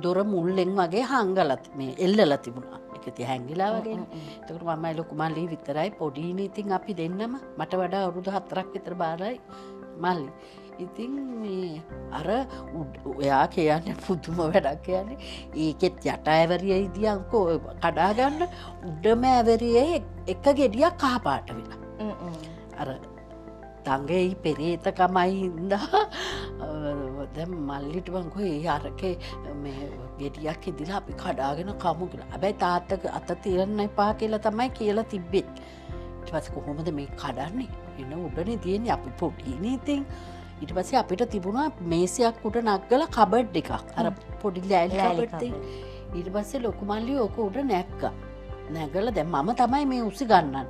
දොර මුල්ලෙන් වගේ හංගලා මේ එල්ලලා තිබුණා. ඒක තිය හැංගිලා වගේනේ. ඒකට මමයි ලොකු මල්ලි විතරයි පොඩිනේ. ඉතින් අපි දෙන්නම මට වඩා අවුරුදු 4ක් විතර බාරයි මල්ලි. ඉතින් මේ අර ඔයා කියන්නේ පුදුම වැඩක් කියන්නේ. ඒකෙත් යට ඇවරිය ඉදියන්කෝ කඩා ගන්න උඩම ඇවරියේ එක ගෙඩියක් කහ පාට වෙලා. අර තංගෙයි පෙරේතකමයි හින්දා දැන් මල්ලිට මං කොහේ අරකේ මේ ගෙඩියක් ඉදිලා අපි කඩාගෙන කමු කියලා. හැබැයි තාත්තගේ අත තියන්න එපා කියලා තමයි කියලා තිබ්බේ. ඊට පස්සේ කොහොමද මේ කඩන්නේ එන උඩනේ තියෙන්නේ අපි පොඩිනේ ඉතින් ඊට පස්සේ අපිට තිබුණා මේසයක් උඩ නගලා කබඩ් එකක් අර පොඩි ලෑලි කබඩ් ඊට පස්සේ ලොකු මල්ලි ඕක උඩ නැග්ගා නැගලා දැන් මම තමයි මේ උසි ගන්නන්නේ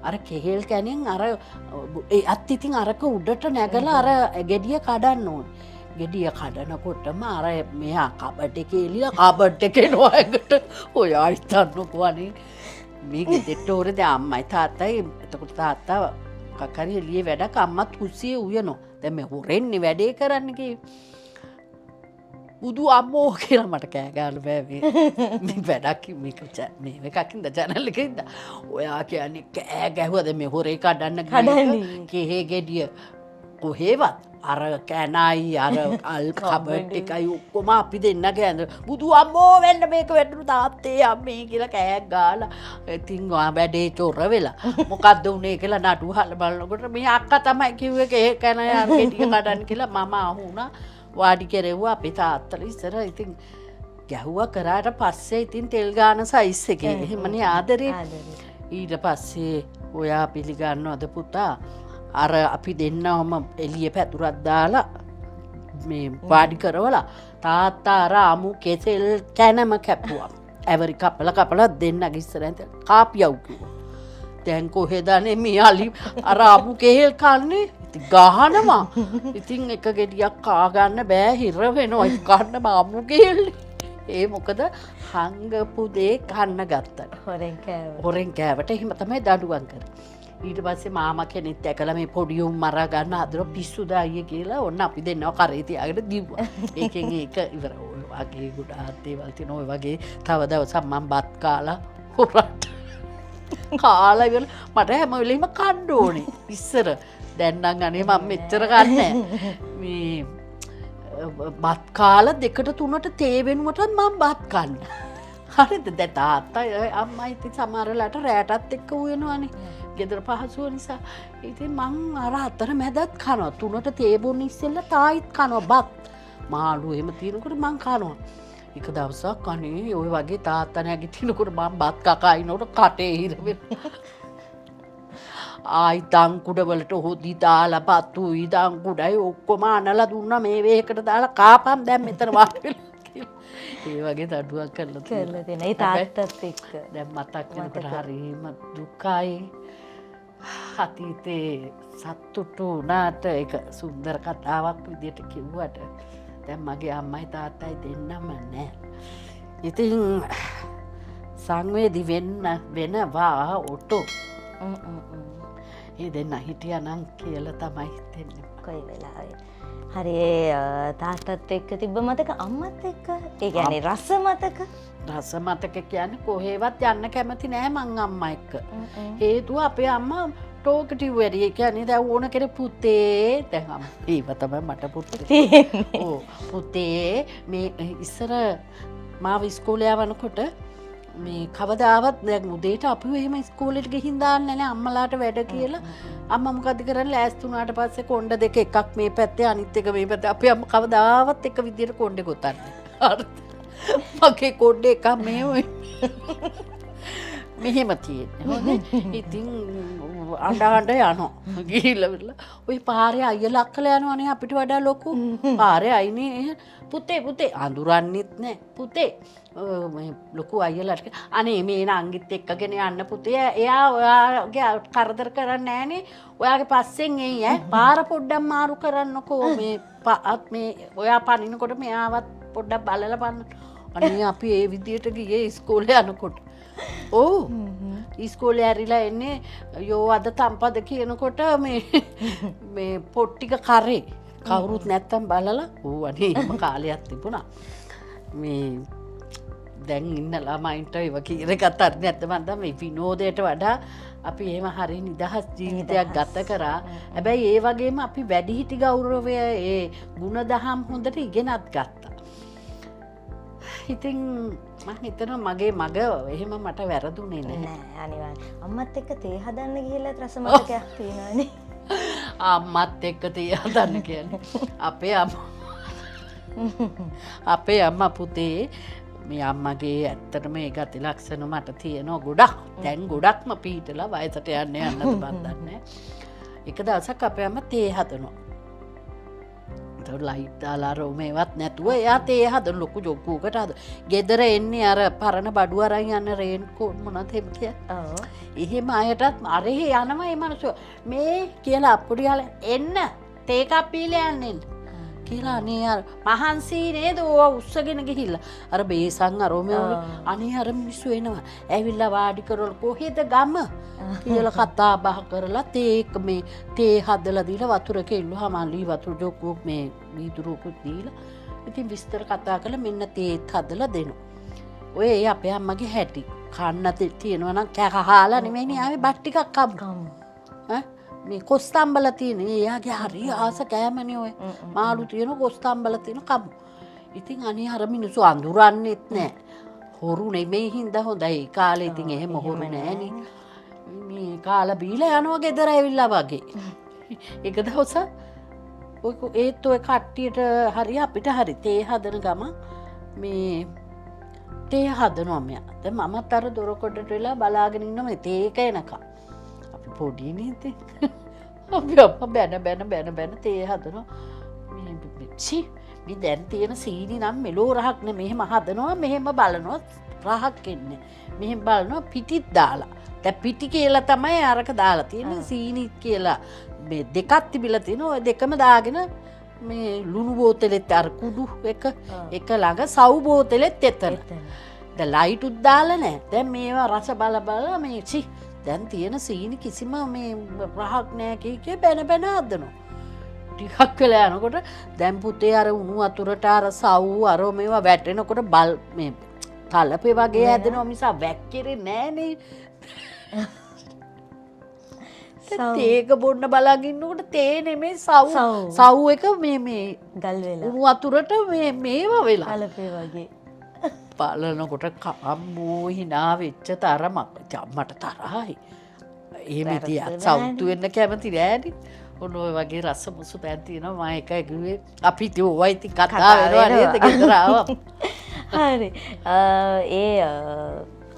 අර කෙහෙල් කැනෙන් අර අත් ඉතින් අරක උඩට නැගලා අර ගෙඩිය කඩන්න ඕන ගෙඩිය කඩනකොටම අර මෙයා කබඩ් එකේ එළිය කබඩ් එකේ නොයකට ඔයා හිතන්නකෝ අනේ මේ ගෙදරට ඕරේ දැන් අම්මයි තාත්තයි එතකොට තාත්තා කකරිය එළියේ වැඩක් අම්මත් කුස්සියේ උයනෝ දැන් මේ හොරෙන්නේ වැඩේ කරන්න කී බුදු අම්මෝ කියලා මට කෑ ගන්න බෑ මේ වැඩක් මේක මේ එකකින්ද channel එකකින්ද ඔයා කියන්නේ කෑ ගැහුවද මේ හොරේ කඩන්න කෙහේ ගෙඩිය කොහෙවත් අර කැනයි අර අල් කබඩ් එකයි ඔක්කොම අපි දෙන්නගේ ඇඳ බුදු අම්මෝ වෙන්න මේක වැටුණු තාත්තේ අම්මේ කියලා කෑක් ගාලා ඉතින් වැඩේ චොර වෙලා මොකද්ද උනේ කියලා නඩු හල බලනකොට මේ අක්කා තමයි කිව්වේ කේ කැනයි අර ගෙඩිය කඩන්න කියලා මම අහුණා වාඩි කෙරෙව්වා අපේ තාත්තලා ඉස්සර ඉතින් ගැහුවා කරාට පස්සේ ඉතින් තෙල් ගාන සයිස් එකේ එහෙමනේ ආදරේ ඊට පස්සේ ඔයා පිළිගන්නවද පුතා අර අපි දෙන්නවම එළිය පැතුරක් දාලා මේ වාඩි කරවලා තාත්තා අර අමු කෙසෙල් කැනම කැපුවා ඇවරි කපලා දෙන්නගේ ඉස්සරහින් කාපියව් කිව්වා දැන් කොහෙදනේ මේ අලි අර අමු කෙහෙල් කන්නේ ගහනවා ඉතින් එක ගෙඩියක් කා ගන්න බෑ හිර වෙනවා කන්න මාමු කෙහෙල්නේ ඒ මොකද හංගපු දේ කන්න ගත්තා හොරෙන් කෑවට එහෙම තමයි දඬුවම් කරේ ඊට පස්සේ මාමා කෙනෙක් දැකලා මේ පොඩි උන් මරා ගන්න හදලා පිස්සුද අයියේ කියලා ඔන්න අපි දෙන්නව කරේ තියාගෙන දිව්වා ඒකෙන් ඒක ඉවර ඔය වගේ ගොඩාක් දේවල් තියෙනවා ඔය වගේ තව දවසක් මම බත් කාලා හොරට කාලා ඉවර මට හැම වෙලෙම කන්න ඕනේ ඉස්සර දැන් නම් අනේ මම මෙච්චර ගන්නෑ මේ බත් කාලා 2-3ට තේ වෙනුවටත් මම බත් කන්න හරිද දැන් තාත්තා අම්මයි ඉතින් සමහරලාට රැටත් එක්ක උයනවනේ ගෙදර පහසුව නිසා ඉතින් මං අර අතර මැදත් කනවා 3ට තේ බොන්න ඉස්සෙල්ලා තායිත් කනවා බත් මාළු එහෙම තියෙනකොට මං කනවා එක දවසක් අනේ ඔය වගේ තාත්තා නැගිටිනකොට මම බත් කකා ඉනකොට කටේ හිර වෙනවා ආයි තංකුඩ වලට හොදි දාලා පතු ඉදන් කුඩයි ඔක්කොම අනලා දුන්නා මේ වේකට දාලා කාපම් දැන් මෙතන වාඩි වෙලා කියලා. ඒ වගේ දඩුවක් කරලා තියෙනවා. ඒ තාත්තත් එක්ක. දැන් මතක් වෙනකොට හරිම දුකයි. අතීතේ සතුටු වුණාට ඒක සුන්දර කතාවක් විදියට කිව්වට දැන් මගේ අම්මයි තාත්තයි දෙන්නම නැහැ. ඉතින් සංවේදී වෙනවා ඔටෝ. ඒ දෙන්න හිටියනම් කියලා තමයි හිතෙන්නේ. කොයි වෙලාවෙ. හරි තාත්තත් එක්ක තිබ්බ මතක අම්මත් එක්ක? ඒ කියන්නේ රස මතක? රස මතක කියන්නේ කොහෙවත් යන්න කැමති නෑ මං අම්මා එක්ක. හේතුව අපේ අම්මා ටෝකටිව් වැඩි. ඒ කියන්නේ දැන් ඕන කෙනෙක් පුතේ දැන් අම්මා ඒව තමයි මට පුතේ. ඔව් පුතේ මේ ඉස්සර මාව ඉස්කෝලේ යවනකොට මේ කවදාවත් දැන් උදේට අපි එහෙම ඉස්කෝලේට ගිහින් දාන්නේ නැහැ අම්මලාට වැඩ කියලා අම්මා මොකද කරන්නේ ලෑස්ති වුණාට පස්සේ කොණ්ඩ දෙක එකක් මේ පැත්තේ අනිත් එක මේ පැත්තේ අපි අම්මා කවදාවත් එක විදියට කොණ්ඩේ ගොතන්නේ හරි මගේ කොණ්ඩේ එකක් මෙහෙම තියෙන්නේ හොඳේ ඉතින් අඬ යනවා ගිහිල්ලා ඔය පාරේ අයියලා අක්කලා යනවනේ අපිට වඩා ලොකු පාරේ අයිනේ පුතේ අඳුරන්නෙත් නෑ පුතේ මේ ලොකු අයියලාට අනේ මේ නංගිත් එක්කගෙන යන්න පුතේ එයා ඔයාගේ කරදර කරන්නේ නෑනේ ඔයාගේ පස්සෙන් එයි ඈ පාර පොඩ්ඩක් මාරු කරන්නකෝ මේ ඔයා පනිනකොට මෙයාවත් පොඩ්ඩක් බලලා බලන්න අනේ අපි ඒ විදියට ගියේ ඉස්කෝලේ යනකොට ඕ ඉස්කෝලේ ඇරිලා එන්නේ යෝ අද තම්පද කියනකොට මේ පොට්ටික කරේ කවුරුත් නැත්තම් බලලා ඌ අනේ එහෙම කාලයක් තිබුණා මේ දැන් ඉන්න ළමයින්ට ඒව කියන එකත් අර නැත්නම් මන්ද මේ විනෝදයට වඩා අපි එහෙම හරි නිදහස් ජීවිතයක් ගත කරා හැබැයි ඒ වගේම අපි වැඩිහිටි ගෞරවය ඒ ಗುಣදහම් හොඳට ඉගෙනත් ගත්තා ඉතින් මම හිතනවා මගේ මග එහෙම මට වැරදුනේ නැහැ අනිවාර්යයෙන් අම්මත් එක්ක තේ හදන්න ගිහලා රස මතකයක් තියෙනවානේ අම්මත් එක්ක තේ හදන්න කියන්නේ අපේ අම්මා පුතේ මේ අම්මගේ ඇත්තටම ඒ ගති ලක්ෂණ මට තියෙනවා ගොඩක්. දැන් ගොඩක්ම පිහිටලා වයසට යන්න යන්නද බන්දන්නේ. එක දවසක් අපේ අම්මා තේ හදනවා. ඒතකොට ලයිට් දාලා රෝමේවත් නැතුව එයා තේ හදන ලොකු ජොග්ගුවකට හද. ගෙදර එන්නේ අර පරණ බඩු අරන් යන රේන් කෝට් මොනවද කියන්නේ. එහෙම අයටත් අරෙහි යනවා මේ මිනිස්සු. මේ කියලා අප්පුඩියාල එන්න තේ කප්පීලා යන්නේ. කියලා අනේ අර මහන්සි නේද ඕවා උස්සගෙන ගිහිල්ලා අර බේසන් අරෝමේ අනේ අර මිනිස්සු එනවා ඇවිල්ලා වාඩි කරවල කොහෙද ගම කියලා කතා බහ කරලා තේ මේ තේ හදලා දීලා වතුර කෙල්ලුවා මල්ලි වතුර ජොක්කුවක් මේ වීදුරුවකුත් දීලා ඉතින් විස්තර කතා කරලා මෙන්න තේත් හදලා දෙනවා ඔය ඒ අපේ අම්මගේ හැටි කන්න තියෙනවා නම් කහහාලා නෙමෙයිනේ ආවේ බත් ටිකක් කමු මේ කොස්තම්බල තියෙන එයාගේ හරි ආස කෑමනේ ඔය මාළු තියෙන කොස්තම්බල තියෙන කමු. ඉතින් අනේ අර මිනිස්සු අඳුරන්නෙත් නෑ. හොරු නෙමෙයි හින්දා හොඳයි. කාලේ ඉතින් එහෙම හොරු නෑනේ. මේ කාලා බීලා යනවා ගෙදර ඇවිල්ලා වගේ. එක දවසක් ඔය ඒත් ඔය කට්ටියට හරි අපිට හරි තේ හදන ගම මේ තේ හදනවා මෙයා. දැන් මමත් අර දොරකොඩට වෙලා බලාගෙන ඉන්නවා මේ තේ එක එනකම්. පොඩි නේද අපි බැන තේ හදනවා මේ දැන් තියෙන සීනි නම් මෙලෝ රහක් නේ මෙහෙම හදනවා මෙහෙම බලනවා රහක් එන්නේ මෙහෙම බලනවා පිටිත් දාලා දැන් පිටි කියලා තමයි අරක දාලා තියෙන්නේ සීනි කියලා මේ දෙකක් තිබිලා තිනවා ඔය දෙකම දාගෙන මේ ලුණු බෝතලෙත් අර කුඩු එක ළඟ සව් බෝතලෙත් එතන දැන් ලයිට් උත් දාලා නැහැ දැන් මේවා රස බල මේ දැන් තියෙන සීනි කිසිම මේ රහක් නෑ කිය බැන හදනවා. ටිකක් වෙලා යනකොට දැන් පුතේ අර උණු වතුරට අර සව් අර මේවා වැටෙනකොට බල් මේ තලපේ වගේ හැදෙනවා මිස වැක්කිරෙන්නේ නෑනේ. තේක බොන්න බලන් ඉන්නකොට තේ නෙමේ සව් එක මේ ගල් වෙලා උණු වතුරට මේවා වෙලා තලපේ වගේ. බලනකොට අම්මෝ හිනා වෙච්ච තරමක් මට තරහයි එහෙම තියත් සෞතු වෙන්න කැමති නෑනේ ඔන්න ඔය වගේ රස මුසු පැන් තියෙනවා මම එකයි කිව්වේ අපි ඉතින් ඔය ඉතින් කතා වෙනවා නේද ගෙදර ආවා හරි ඒ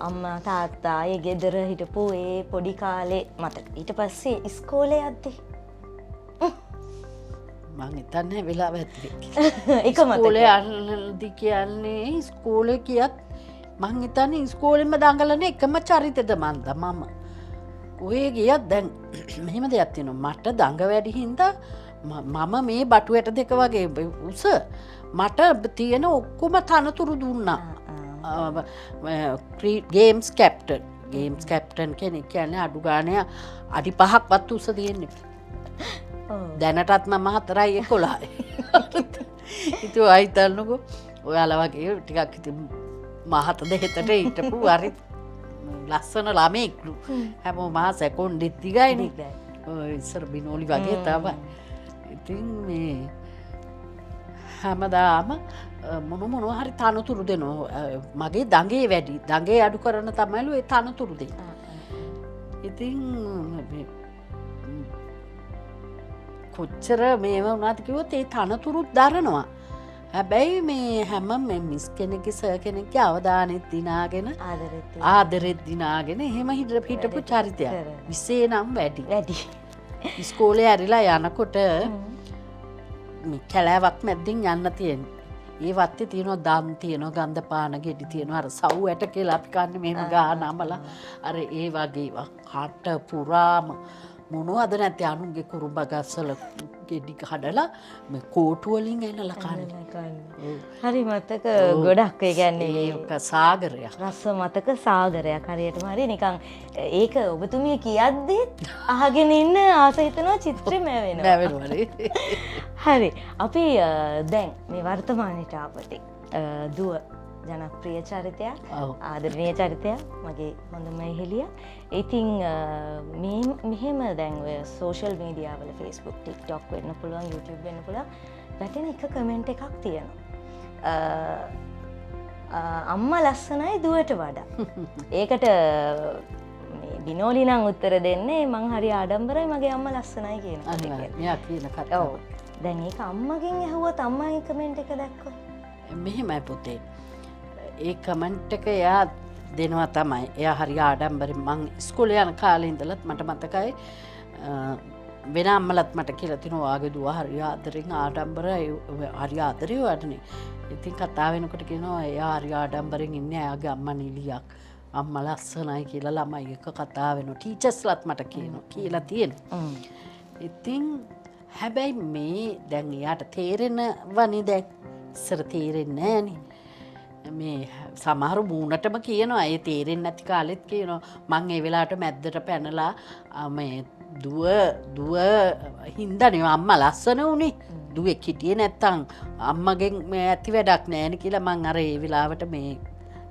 අම්මා තාත්තා ඒ ගෙදර හිටපු ඒ පොඩි කාලේ මතක ඊට පස්සේ ඉස්කෝලේ යද්දී මං හිතන්නේ වෙලාව ඇති එක මතක ඉස්කෝලේ යන්නදී කියන්නේ ඉස්කෝලේ කියත් මං හිතන්නේ ඉස්කෝලෙම දඟලන එකම චරිතද මන්ද මම ඔය ගියත් දැන් මෙහෙම දෙයක් තියෙනවා මට දඟ වැඩි හින්දා මම මේ බටු ඇට දෙක වගේ උස මට තියෙන ඔක්කොම තනතුරු දුන්නා ගේම්ස් කැප්ටන් කෙනෙක් කියන්නේ අඩු ගානේ අඩි 5ක්වත් උස තියෙන්නේ දැනටත් මම 4.11 ඉතින් ඔය හිතන්නකෝ ඔයාලා වගේ ටිකක් ඉතින් මහත දෙහෙතට හිටපු හරි ලස්සන ළමෙක්ලු හැමෝම මහා සෙකොන්ඩෙත් දිගයිනේ ඔය ඉස්සර බිනෝලි වගේ තමයි ඉතින් මේ හැමදාම මොනවා හරි තනතුරු දෙනවා මගේ දඟේ වැඩි දඟේ අඩු කරන තමයිලු ඒ තනතුරු දෙන්නේ ඉතින් කොච්චර මේව වුණාද කිව්වොත් ඒ තනතුරුත් දරනවා. හැබැයි මේ හැම මේ මිස් කෙනෙක්ගේ සර් කෙනෙක්ගේ අවධානෙත් දිනාගෙන ආදරෙත් දිනාගෙන එහෙම හිටපු චරිතයක්. විසේ නම් වැඩි. ඉස්කෝලේ ඇරිලා යනකොට මේ කැලෑවක් මැද්දෙන් යන්න තියෙනවා. ඒ වත්තේ තියෙනවා දම් තියෙනවා ගන්ධ පාන ගෙඩි තියෙනවා අර සව් ඇට කියලා අපි කන්නේ මෙහෙම ගාන අමලා අර ඒ වගේ කට පුරාම මොනවද නැත්තේ අනුන්ගේ කුරුම්බ ගස්සල ගෙඩි කඩලා මේ කෝටු වලින් එනලා කන්නේ. හරි මතක ගොඩක් ඒ කියන්නේ ඒක සාගරයක්. රස මතක සාගරයක් හරියටම හරි නිකන් ඒක ඔබතුමිය කියද්දි අහගෙන ඉන්න ආස හිතනවා චිත්‍රෙම වෙනවා. හරි අපි දැන් මේ වර්තමානයට ආපතේ දුව ජනප්‍රිය චරිතයක් ආදරණීය චරිතයක් මගේ හොඳම හෙළිය. ඉතින් මෙහෙම දැන් ඔය සෝෂල් මීඩියා වල Facebook TikTok වෙන්න පුළුවන් YouTube වෙන්න පුළුවන් වැටෙන එක කමෙන්ට් එකක් තියෙනවා. අම්මා ලස්සනයි දුවට වඩා. ඒකට මේ බිනෝලි නම් උත්තර දෙන්නේ මං හරි ආඩම්බරයි මගේ අම්මා ලස්සනයි කියන එක. මෙයා කියන කතාව. ඔව්. දැන් ඒක අම්මගෙන් ඇහුවොත් අම්මා ඒ කමෙන්ට් එක දැක්කොත් මෙහෙමයි පුතේ. ඒ කමෙන්ට් එක එයා දෙනවා තමයි. එයා හරි ආඩම්බරෙන් මං ඉස්කෝලේ යන කාලේ ඉඳලත් මට මතකයි වෙන අම්මලත් මට කියලා තිනවා වාගේ දුව හරි ආදරෙන් ආඩම්බරයි හරි ආදරේ වටනේ. ඉතින් කතා වෙනකොට කියනවා එයා හරි ආඩම්බරෙන් ඉන්නේ එයාගේ අම්මා නිලියක්. අම්මා ලස්සනයි කියලා ළමයි එක කතා වෙනවා. ටීචර්ස්ලත් මට කියනවා කියලා තියෙනවා. ඉතින් හැබැයි මේ දැන් එයාට තේරෙනවනේ දැන් ඉස්සර තේරෙන්නේ නැහනේ. මේ සමහර මූණටම කියනවා ඒ තේරෙන්නේ නැති කාලෙත් කියනවා මං ඒ වෙලාවට මැද්දට පැනලා මේ දුව හින්දානේ අම්මා ලස්සන උනේ දුවෙක් හිටියේ නැත්තම් අම්මගෙන් මේ ඇති වැඩක් නැහැ කියලා මං අර ඒ වෙලාවට මේ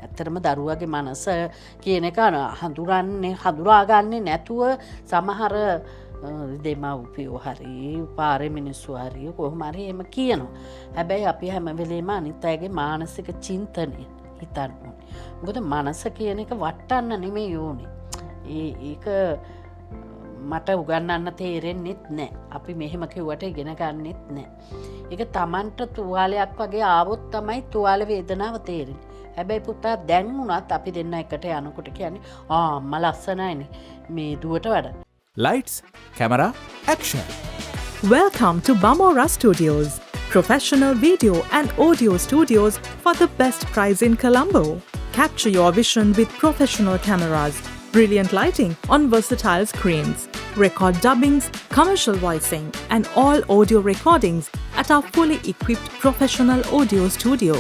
ඇත්තටම දරුවගේ මනස කියන එක හඳුනාගන්නේ නැතුව සමහර දෙමව්පියෝ හරි පාරේ මිනිස්සු හරි කොහොම හරි එහෙම කියනවා. හැබැයි අපි හැම වෙලේම අනිත් අයගේ මානසික චින්තනය හිතන්න ඕනේ. මොකද මනස කියන එක වටන්න නෙමෙයි ඕනේ. ඒක මට උගන්වන්න තේරෙන්නෙත් නැහැ. අපි මෙහෙම කිව්වට ඉගෙන ගන්නෙත් නැහැ. ඒක Tamanට තුවාලයක් වගේ ආවොත් තමයි තුවාල වේදනාව තේරෙන්නේ. හැබැයි පුතා දැන් උනත් අපි දෙන්න එකට යනකොට කියන්නේ අම්මා ලස්සනයිනේ මේ දුවට වඩා. Lights, camera, action. Welcome to Bamora Studios, professional video and audio studios for the best price in Colombo. Capture your vision with professional cameras, brilliant lighting on versatile screens, record dubbings, commercial voicing, and all audio recordings at our fully equipped professional audio studio.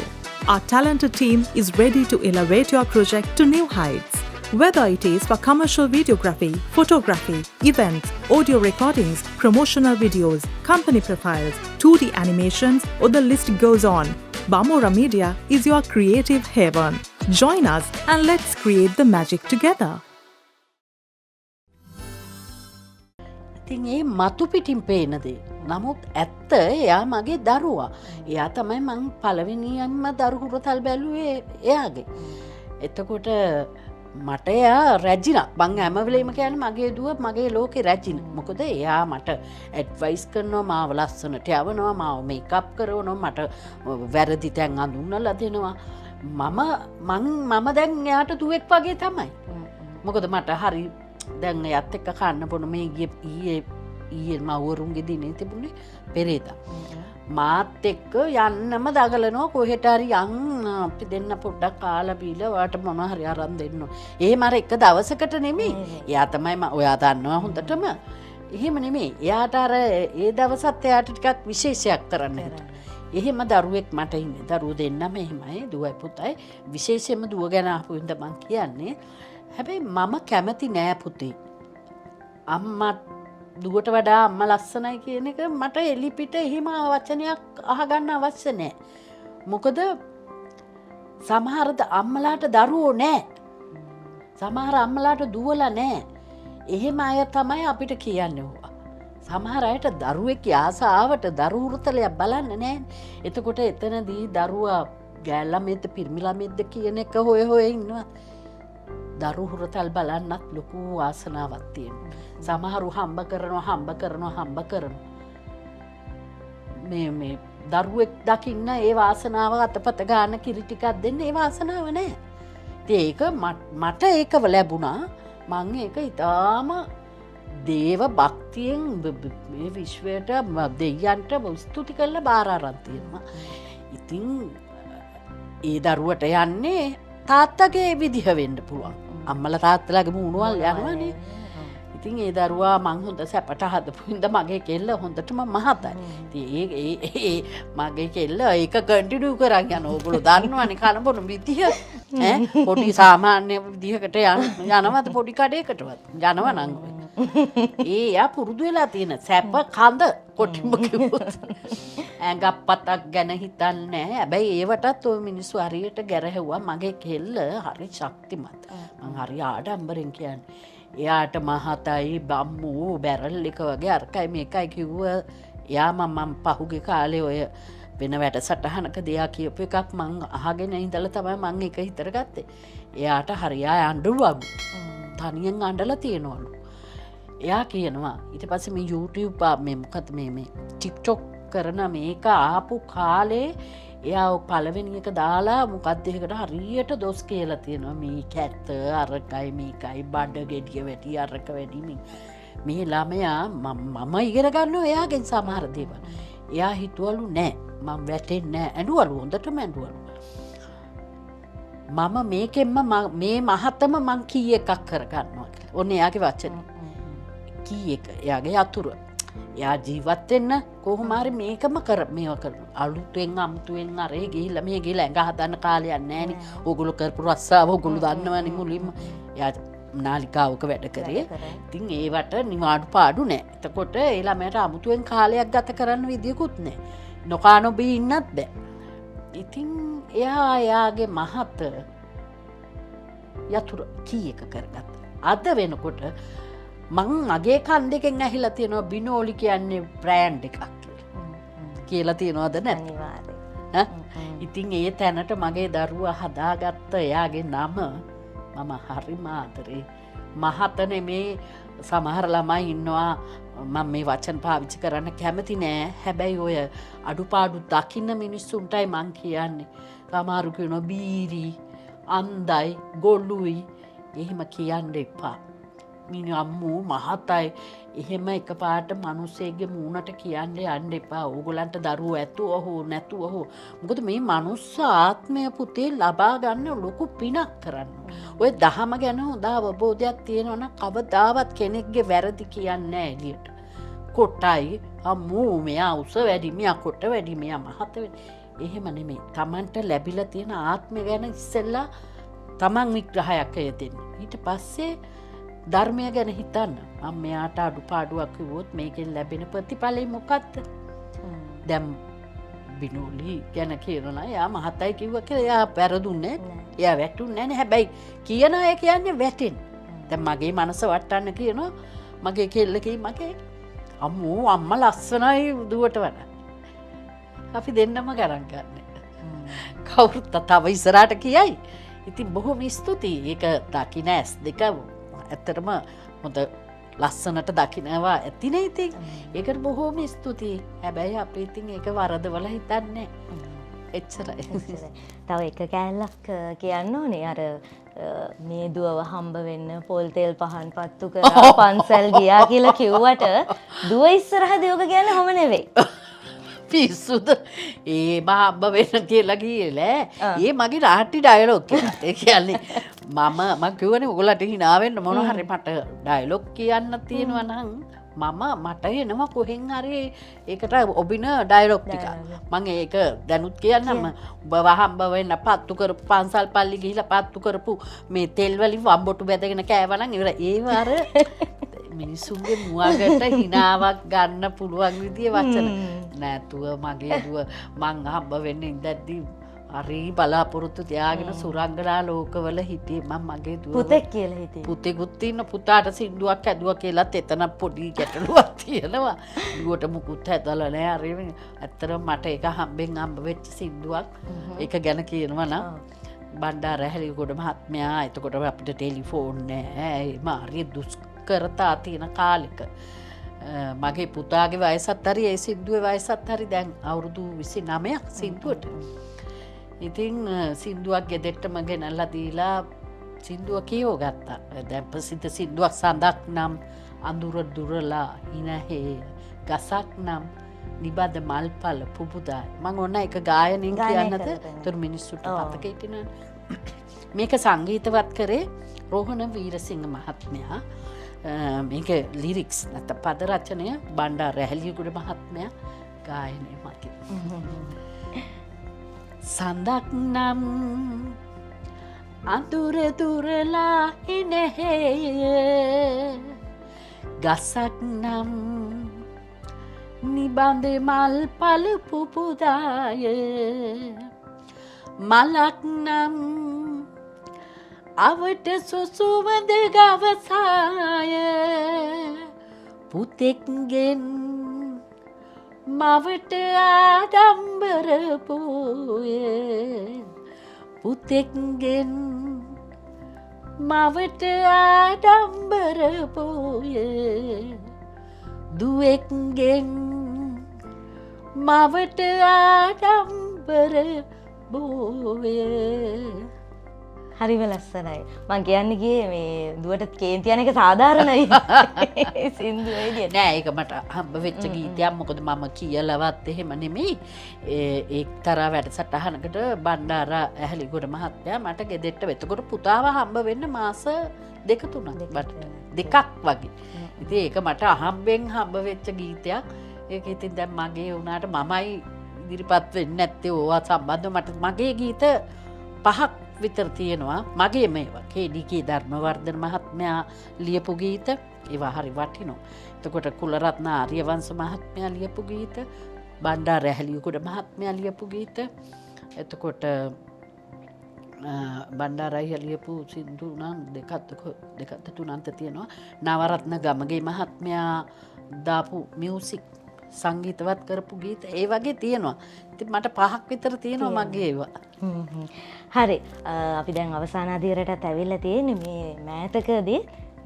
Our talented team is ready to elevate your project to new heights. Whether it is for commercial videography, photography, events, audio recordings, promotional videos, company profiles, 2D animations, or the list goes on, Bamora Media is your creative haven. Join us and let's create the magic together. ඉතින් ඒ මතු පිටින් පේන දේ. නමුත් ඇත්ත එයා මගේ දරුවා. එයා තමයි මං පළවෙනියෙන්ම දරු හුරතල් බැලුවේ එයාගේ. එතකොට මට එයා රැජිනා මං හැම වෙලේම කියන්නේ මගේ දුව මගේ ලෝකේ රැජිනා. මොකද එයා මට ඇඩ්වයිස් කරනවා මාව ලස්සනට යවනවා මාව මේකප් කරනවා මට වැරදි තැන් අඳුන්වලා දෙනවා. මම දැන් එයාට දුවෙක් වගේ තමයි. මොකද මට හරි දැන් එයාත් එක්ක කන්න බොන මේ ඊයේ මවරුන්ගේ දිනේ තිබුණේ පෙරේදා. මාත් එක්ක යන්නම දගලනවා කොහෙට හරි යන් අපි දෙන්න පොඩ්ඩක් කාලා බීලා ඔයාට මොන හරි අරන් දෙන්න. එහෙම අර එක දවසකට නෙමෙයි. එයා තමයි ඔයා දන්නවා හොඳටම. එහෙම නෙමෙයි. එයාට අර ඒ දවසත් එයාට ටිකක් විශේෂයක් කරන්න හිතුවා. එහෙම දරුවෙක් මට ඉන්නේ. දරුවෝ දෙන්නම එහෙමයි. දුවයි පුතයි. විශේෂයෙන්ම දුව ගැන අහපු ඉඳ මං කියන්නේ. හැබැයි මම කැමති නෑ පුතේ. අම්මා දුවට වඩා අම්මා ලස්සනයි කියන එක මට එලිපිට එහෙම වචනයක් අහගන්න අවශ්‍ය නෑ. මොකද සමහර අම්මලාට දරුවෝ නෑ. සමහර අම්මලාට දුවලා නෑ. එහෙම අය තමයි අපිට කියන්නේ ඕවා. සමහර අයට දරුවෙක් ආසාවට දරු හුරතලයක් බලන්න නෑ. එතකොට එතනදී දරුවා ගෑල් ළමෙක්ද පිරිමි ළමෙක්ද කියන එක හොය ඉන්නවා. දරු හුරතල් බලන්නත් ලොකු වාසනාවක් තියෙනවා. සමහරු හම්බ කරනවා මේ දරුවෙක් දකින්න ඒ වාසනාව අතපත ගන්න කිරි ටිකක් දෙන්න ඒ වාසනාව නැහැ. ඒක මට ඒකව ලැබුණා. මං ඒක ඊටාම දේව භක්තියෙන් මේ විශ්වයට දෙයයන්ට ස්තුති කරලා බාර අරන් තියෙනවා. ඉතින් ඒ දරුවට යන්නේ තාත්තගේ විදිහ වෙන්න පුළුවන්. අම්මලා තාත්තලාගේ මූණවල් යනවනේ. ඉතින් ඒ දරුවා මං හොඳ සැපට හදපු හින්දා මගේ කෙල්ල හොඳටම මහතයි. ඉතින් ඒ මගේ කෙල්ල ඒක කන්ටිනියු කරන් යන ඕගොල්ලෝ දන්නවනේ කනබොන විදිහ ඈ පොඩි සාමාන්‍ය විදිහකට යනවද පොඩි කඩේකටවත් යනවා නම් යා පුරුදු වෙලා තියෙන සැප කඳ කොටිම කිව්වොත් ඇඟප්පතක් ගැන හිතන්නේ නැහැ. හැබැයි ඒවටත් ඔය මිනිස්සු හරියට ගැරහෙව්වා. මගේ කෙල්ල හරි ශක්තිමත්. මං හරි ආඩම්බරෙන් කියන්නේ. එයාට මහතයි බම්මෝ බැරල් එක වගේ අරකයි මේකයි කිව්ව. එයා මම පහුගිය කාලේ ඔය වෙන වැඩසටහනක දෙයක් කියපු එකක් මං අහගෙන ඉඳලා තමයි මං ඒක හිතට ගත්තේ. එයාට හරියා අඬුවා. තනියෙන් අඬලා තියෙනවලු. එයා කියනවා ඊට පස්සේ මේ YouTube මේ මොකද මේ TikTok කරන මේක ආපු කාලේ එයා පළවෙනි එක දාලා මොකක්ද ඒකට හරියට දොස් කියලා තියෙනවා මේ කැත්ත අරකයි මේකයි බඩ ගෙඩිය වැටි අරක වැඩි මේ ළමයා මම ඉගෙන ගන්නවා එයාගෙන් සමහර දේවල්. එයා හිතුවලු නෑ මම වැටෙන්නේ නෑ ඇඬුවලු හොඳටම ඇඬුවලු. මම මේකෙන්ම මේ මහතම මං කී එකක් කරගන්නවා කියලා. ඔන්න එයාගේ වචන. කී එක එයාගේ අතුරු. එයා ජීවත් වෙන්න කොහොම හරි මේකම මේවා කරනවා. අලුතෙන් අමුතුවෙන් අරේ ගිහිල්ලා මේ ගිහිල්ලා ඇඟ හදන්න කාලයක් නැහැනේ. ඕගොල්ලෝ කරපු රස්සාව ඕගොල්ලෝ දන්නවනේ මුලින්ම. එයා නාලිකාවක වැඩ කරේ. ඉතින් ඒවට නිවාඩු පාඩු නැහැ. එතකොට ඒ ළමයට අමුතුවෙන් කාලයක් ගත කරන්න විදියකුත් නැහැ. නොකා නොබී ඉන්නත් බෑ. ඉතින් එයාගේ මහත යතුරු කී එක කරගත්තා. අද වෙනකොට මං මගේ කන් දෙකෙන් ඇහිලා තියෙනවා බිනෝලි කියන්නේ බ්‍රෑන්ඩ් එකක් කියලා තියෙනවද නැත්නම් ඉතින් ඒ තැනට මගේ දරුවා හදාගත්ත එයාගේ නම මම හරිම ආදරේ. මහත නෙමේ සමහර ළමයි ඉන්නවා මම මේ වචන පාවිච්චි කරන්න කැමති නෑ. හැබැයි ඔය අඩුපාඩු දකින්න මිනිස්සුන්ටයි මං කියන්නේ. සමහරු කියනවා බීරි, අන්දයි, ගොළුයි එහෙම කියන්න එපා. මිනි අම්මෝ මහතයි එහෙම එකපාරට මිනිස්සෙගේ මූණට කියන්න යන්න එපා. ඕගොල්ලන්ට දරුවෝ ඇතුව හෝ නැතුව හෝ. මොකද මේ මනුස්ස ආත්මය පුතේ ලබා ගන්න ලොකු පිනක් කරන්න. ඔය දහම ගැන හොඳ අවබෝධයක් තියෙනවා නම් කවදාවත් කෙනෙක්ගේ වැරදි කියන්නේ නැහැ එළියට. කොටයි අම්මෝ මෙයා උස වැඩි, මෙයා කොට වැඩි, මෙයා මහත වැඩි. එහෙම නෙමෙයි. Tamanට ලැබිලා තියෙන ආත්මය ගැන ඉස්සෙල්ලා Taman විග්‍රහයක් දෙන්න. ඊට පස්සේ ධර්මය ගැන හිතන්න. මම මෙයාට අඩුපාඩුවක් කිව්වොත් මේකෙන් ලැබෙන ප්‍රතිඵලය මොකක්ද? දැන් බිනෝලි ගැන කියනවා එයා මහතයි කිව්වා කියලා එයා වැරදුන්නේ නැහැ. එයා වැටුන්නේ නැහැ. හැබැයි කියන අය කියන්නේ වැටෙන. දැන් මගේ මනස වටන්න කියනවා මගේ කෙල්ල මගේ අම්මෝ අම්මා ලස්සනයි දුවට වඩා. අපි දෙන්නම ගණන් ගන්න. කවුරුත් තව ඉස්සරහට කියයි. ඉතින් බොහොම ස්තුතියි. ඒක දකින්න ඇස් දෙක ඇත්තටම හොඳ ලස්සනට දකිනවා ඇතිනේ ඉතින්. ඒකට බොහොම ස්තුතියි. හැබැයි අපි ඉතින් ඒක වරදවල හිතන්නේ එච්චරයි. තව එක කෑල්ලක් කියන්න ඕනේ. අර මේ දුවව හම්බ වෙන්න පොල් තෙල් පහන් පත්තු කරා පන්සල් ගියා කියලා කිව්වට දුව ඉස්සරහදී ඔක කියන්නේ හොම නෙවෙයි. පිස්සුද ඒ හම්බ වෙන්න කියලා ගියලෑ. ඒ මගේ රාටි ඩයලොග් එක. ඒ කියන්නේ මම කිව්වනේ ඔයගොල්ලන්ට hina වෙන්න මොන හරි මට ඩයලොග් කියන්න තියෙනවා නම් මට එනවා කොහෙන් හරි ඒකට ඔබින ඩයලොග් ටික. මම ඒක දැනුත් කියන්නම්. ඔබ හම්බ වෙන්න පත්තු කරපු පන්සල් පල්ලි ගිහිලා පත්තු කරපු මේ තෙල් වලින් වම්බොටු බැදගෙන කෑවනම් ඉවර. ඒව අර මිනිසුන්ගේ මුවගට හිනාවක් ගන්න පුළුවන් විදිය වචන නැතුව මගේ දුව මං හම්බ වෙන්න ඉඳද්දි හරි බලාපොරොත්තු තියාගෙන සුරංගනා ලෝකවල හිටියේ මම මගේ දුව පුතෙක් කියලා හිටියේ. පුතෙකුත් ඉන්න පුතාට සින්දුවක් ඇදුවා කියලාත් එතන පොඩි ගැටලුවක් තියෙනවා. දුවට මුකුත් හැදලා නැහැ. හරි ඇත්තටම මට ඒක හම්බෙන් හම්බ වෙච්ච සින්දුවක්. ඒක ගැන කියනවා නම් බණ්ඩාර හැලියගොඩ මහත්මයා එතකොට අපිට ටෙලිෆෝන් නැහැ. මාරිය දුෂ්කරතා තියෙන කාලෙක මගේ පුතාගේ වයසත් හරි ඒ සින්දුවේ වයසත් හරි දැන් අවුරුදු 29ක් සින්දුවට. ඉතින් සින්දුවක් ගෙදෙට්ටම ගෙනල්ලා දීලා සින්දුව කියෝ ගත්තා. දැන් ප්‍රසිද්ධ සින්දුවක් සඳක් නම් අඳුර දුරලා හිනහේ ගසක් නම් නිබද මල්පල පුබුදායි. මම ඔන්න එක ගායනින් කියන්නද? ඒතර මිනිස්සුන්ට මතක හිටිනවනේ. මේක සංගීතවත් කරේ රෝහණ වීරසිංහ මහත්මයා. මේක ලිරික්ස් නැත්නම් පද රචනය බණ්ඩාර හැලියගොඩ මහත්මයා ගායනය මතක. සඳක් නම් අඳුර දුරලා හිනහේ ගසක් නම් නිබඳ මල් පල පුපුදාය මලක් නම් අවට සුසුවඳ ගවසාය පුතෙක්ගෙන් මවට ආඩම්බර පෝය පුතෙක්ගෙන් මවට ආඩම්බර පෝය දුවෙක්ගෙන් මවට ආඩම්බර බර බෝය. හරිම ලස්සනයි. මං කියන්න ගියේ මේ දුවට කේන්ති යන එක සාධාරණයි. සින්දුව විදියට. නෑ ඒක මට හම්බ වෙච්ච ගීතයක්. මොකද මම කියලවත් එහෙම නෙමෙයි. එක්තරා වැඩසටහනකට බණ්ඩාරා ඇහැලිගොඩ මහත්තයා මට ගෙදෙට්ට වෙතකොට පුතාව හම්බ වෙන්න මාස 2-3ක් දෙකක් වගේ. ඉතින් ඒක මට අහම්බෙන් හම්බ වෙච්ච ගීතයක්. ඒක ඉතින් දැන් මගේ වුණාට මමයි ඉදිරිපත් වෙන්නේ නැත්තේ ඕවා සම්බන්ධව. මට මගේ ගීත 5ක් විතර තියෙනවා. මගේ මේවා කේඩීකේ ධර්මවර්ධන මහත්මයා ලියපු ගීත ඒවා හරි වටිනවා. එතකොට කුලරත්න ආර්යවංශ මහත්මයා ලියපු ගීත, බණ්ඩාර ඇහැලියගොඩ මහත්මයා ලියපු ගීත, එතකොට බණ්ඩාර අයියා ලියපු සින්දු නම් දෙකක් තුනක් තියෙනවා. නවරත්න ගමගේ මහත්මයා දාපු මියුසික් සංගීතවත් කරපු ගීත ඒ වගේ තියෙනවා. ඉතින් මට 5ක් විතර තියෙනවා මගේ ඒවා. හරි. අපි දැන් අවසාන අදියරටත් ඇවිල්ලා තියෙන්නේ මේ මෑතකදී